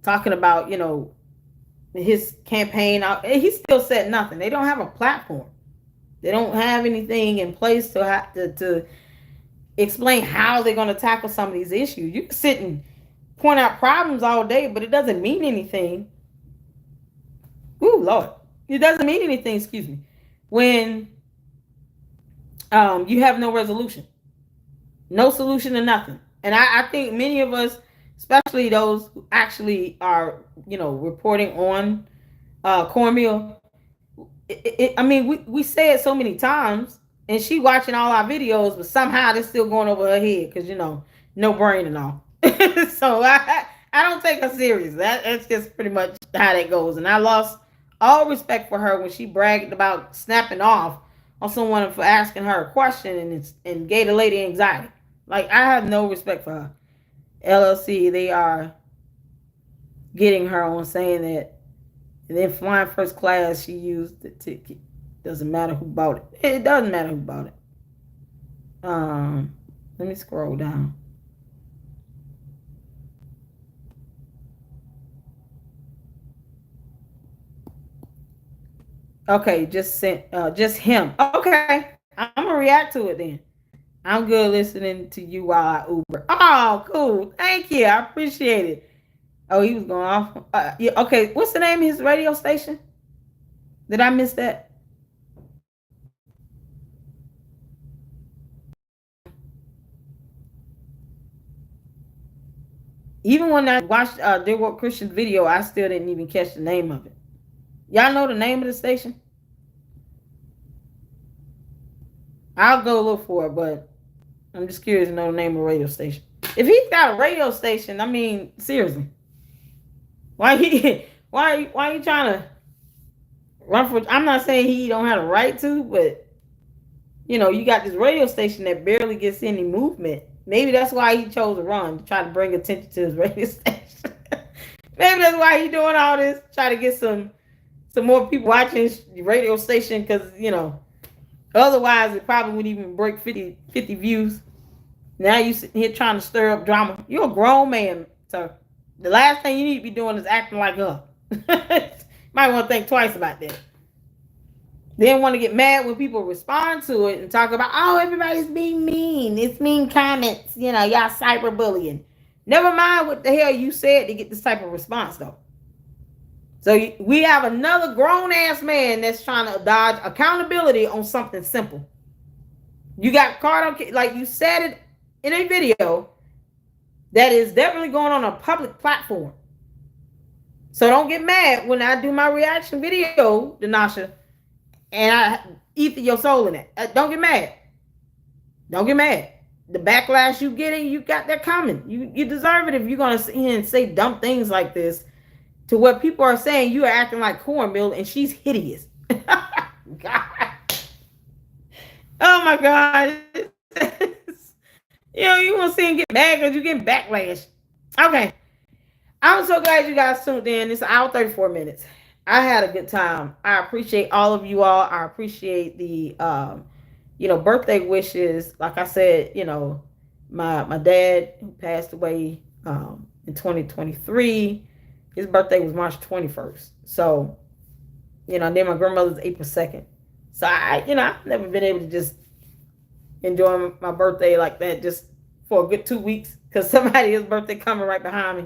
A: talking about, his campaign. He still said nothing. They don't have a platform. They don't have anything in place to have to explain how they're going to tackle some of these issues. You can sit and point out problems all day, but it doesn't mean anything. Ooh, Lord. It doesn't mean anything, excuse me, when you have no resolution. No solution to nothing. And I think many of us, especially those who actually are, reporting on cornmeal, I mean, we say it so many times, and she watching all our videos, but somehow it's still going over her head because, no brain and all. So I don't take her serious. That's just pretty much how that goes. And I lost all respect for her when she bragged about snapping off on someone for asking her a question and gave the lady anxiety. Like, I have no respect for her. LLC, they are getting her on saying that, and then flying first class, she used the ticket. Doesn't matter who bought it. It doesn't matter who bought it. Let me scroll down. Okay, just him. Okay, I'm gonna react to it then. I'm good listening to you while I Uber. Oh, cool. Thank you. I appreciate it. Oh, he was going off. Yeah, okay, what's the name of his radio station? Did I miss that? Even when I watched Dear World Christian video, I still didn't even catch the name of it. Y'all know the name of the station? I'll go look for it, but I'm just curious to know the name of the radio station. If he's got a radio station, I mean, seriously, why you trying to run for? I'm not saying he don't have a right to, but you got this radio station that barely gets any movement. Maybe that's why he chose to run, to try to bring attention to his radio station. Maybe that's why he's doing all this, try to get some more people watching his radio station, because otherwise it probably wouldn't even break 50 views. Now you sitting here trying to stir up drama. You're a grown man, sir. The last thing you need to be doing is acting like her. Might want to think twice about that. Then want to get mad when people respond to it and talk about, oh, everybody's being mean. It's mean comments. Y'all cyberbullying. Never mind what the hell you said to get this type of response, though. So we have another grown-ass man that's trying to dodge accountability on something simple. You got caught on, like you said it in a video that is definitely going on a public platform. So don't get mad when I do my reaction video, Dinasha, and I ether your soul in it. Don't get mad. Don't get mad. The backlash you getting, you got that coming. You deserve it if you're going to sit here and say dumb things like this to what people are saying you are acting like cornmeal and she's hideous. God. Oh my God. You want to see him get mad because you getting backlash. Okay. I'm so glad you guys tuned in. It's an hour 34 minutes. I had a good time. I appreciate all of you all. I appreciate the birthday wishes. Like I said, my dad who passed away in 2023. His birthday was March 21st. So, then my grandmother's April 2nd. So I've never been able to just enjoy my birthday like that just for a good 2 weeks because somebody's birthday coming right behind me.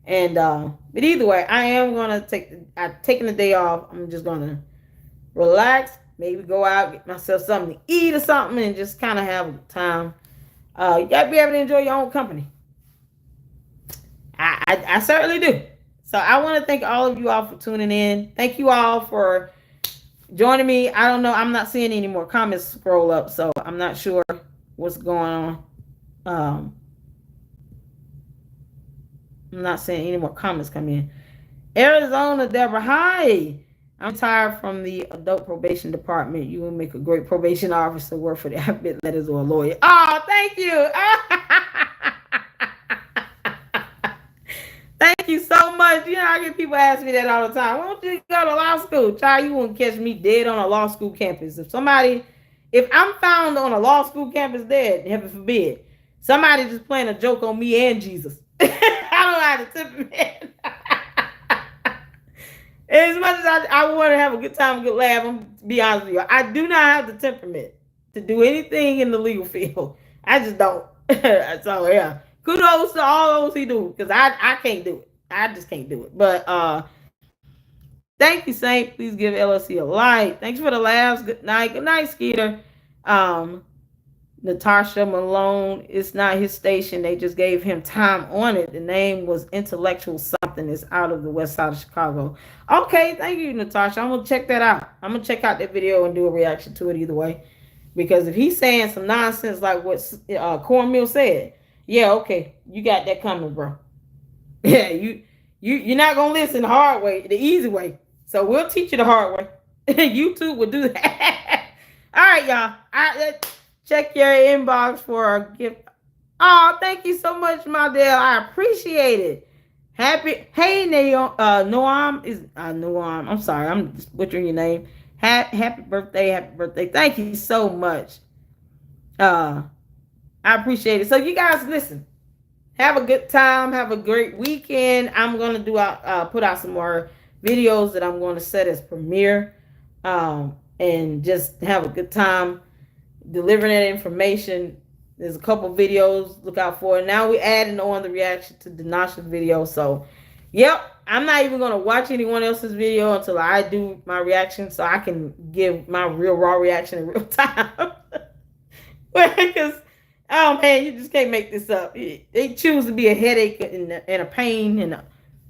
A: And but either way, I am gonna taking the day off. I'm just gonna relax, maybe go out, get myself something to eat or something, and just kind of have a time. You gotta be able to enjoy your own company. I certainly do. So I want to thank all of you all for tuning in. Thank you all for joining me. I don't know. I'm not seeing any more comments scroll up, so I'm not sure what's going on. I'm not saying any more comments come in. Arizona, Deborah, hi. I'm tired from the adult probation department. You will make a great probation officer. Work for the admit letters or a lawyer. Oh, thank you. Thank you so much. You know, I get people ask me that all the time. Why don't you go to law school? Child, you won't catch me dead on a law school campus. If I'm found on a law school campus dead, heaven forbid, somebody just playing a joke on me and Jesus. I don't know how to temperament. As much as I want to have a good time, a good laugh, I'm to be honest with you, I do not have the temperament to do anything in the legal field. I just don't. So yeah, kudos to all those who do, because I can't do it. I just can't do it. But thank you, Saint. Please give LLC a like. Thanks for the laughs. Good night. Good night, Skeeter. Natasha Malone, it's not his station. They just gave him time on it. The name was Intellectual Something. It's out of the west side of Chicago. Okay, thank you, Natasha. I'm going to check that out. I'm going to check out that video and do a reaction to it either way. Because if he's saying some nonsense like what Cornmeal said, yeah, okay, you got that coming, bro. Yeah, you're not going to listen the hard way, the easy way. So we'll teach you the hard way. YouTube will do that. All right, y'all. Check your inbox for a gift. Oh, thank you so much, Model. I appreciate it. Hey, Noam is Noam. I'm sorry, I'm butchering your name. Happy birthday. Thank you so much. I appreciate it. So you guys, listen. Have a good time. Have a great weekend. I'm gonna put out some more videos that I'm going to set as premiere, and just have a good time delivering that information. There's a couple videos, look out for it. Now we're adding on the reaction to Dinasha's video. So yep, I'm not even going to watch anyone else's video until I do my reaction, so I can give my real raw reaction in real time. Because oh man, you just can't make this up. They choose to be a headache and a pain and a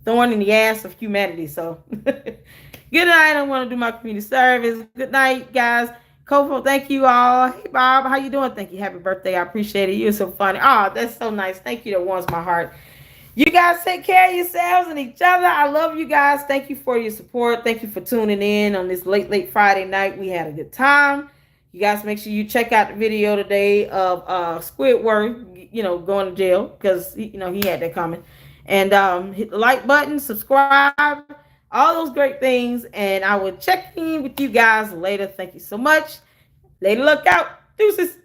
A: thorn in the ass of humanity. So good night. I want to do my community service. Good night, guys. Kofo, thank you all. Hey, Bob, how you doing? Thank you. Happy birthday. I appreciate it. You're so funny. Oh, that's so nice. Thank you. That warms my heart. You guys take care of yourselves and each other. I love you guys. Thank you for your support. Thank you for tuning in on this late Friday night. We had a good time. You guys make sure you check out the video today of Squidward, going to jail, because he had that coming. And hit the like button, subscribe, all those great things, and I will check in with you guys later. Thank you so much. Lady Luck out. Deuces.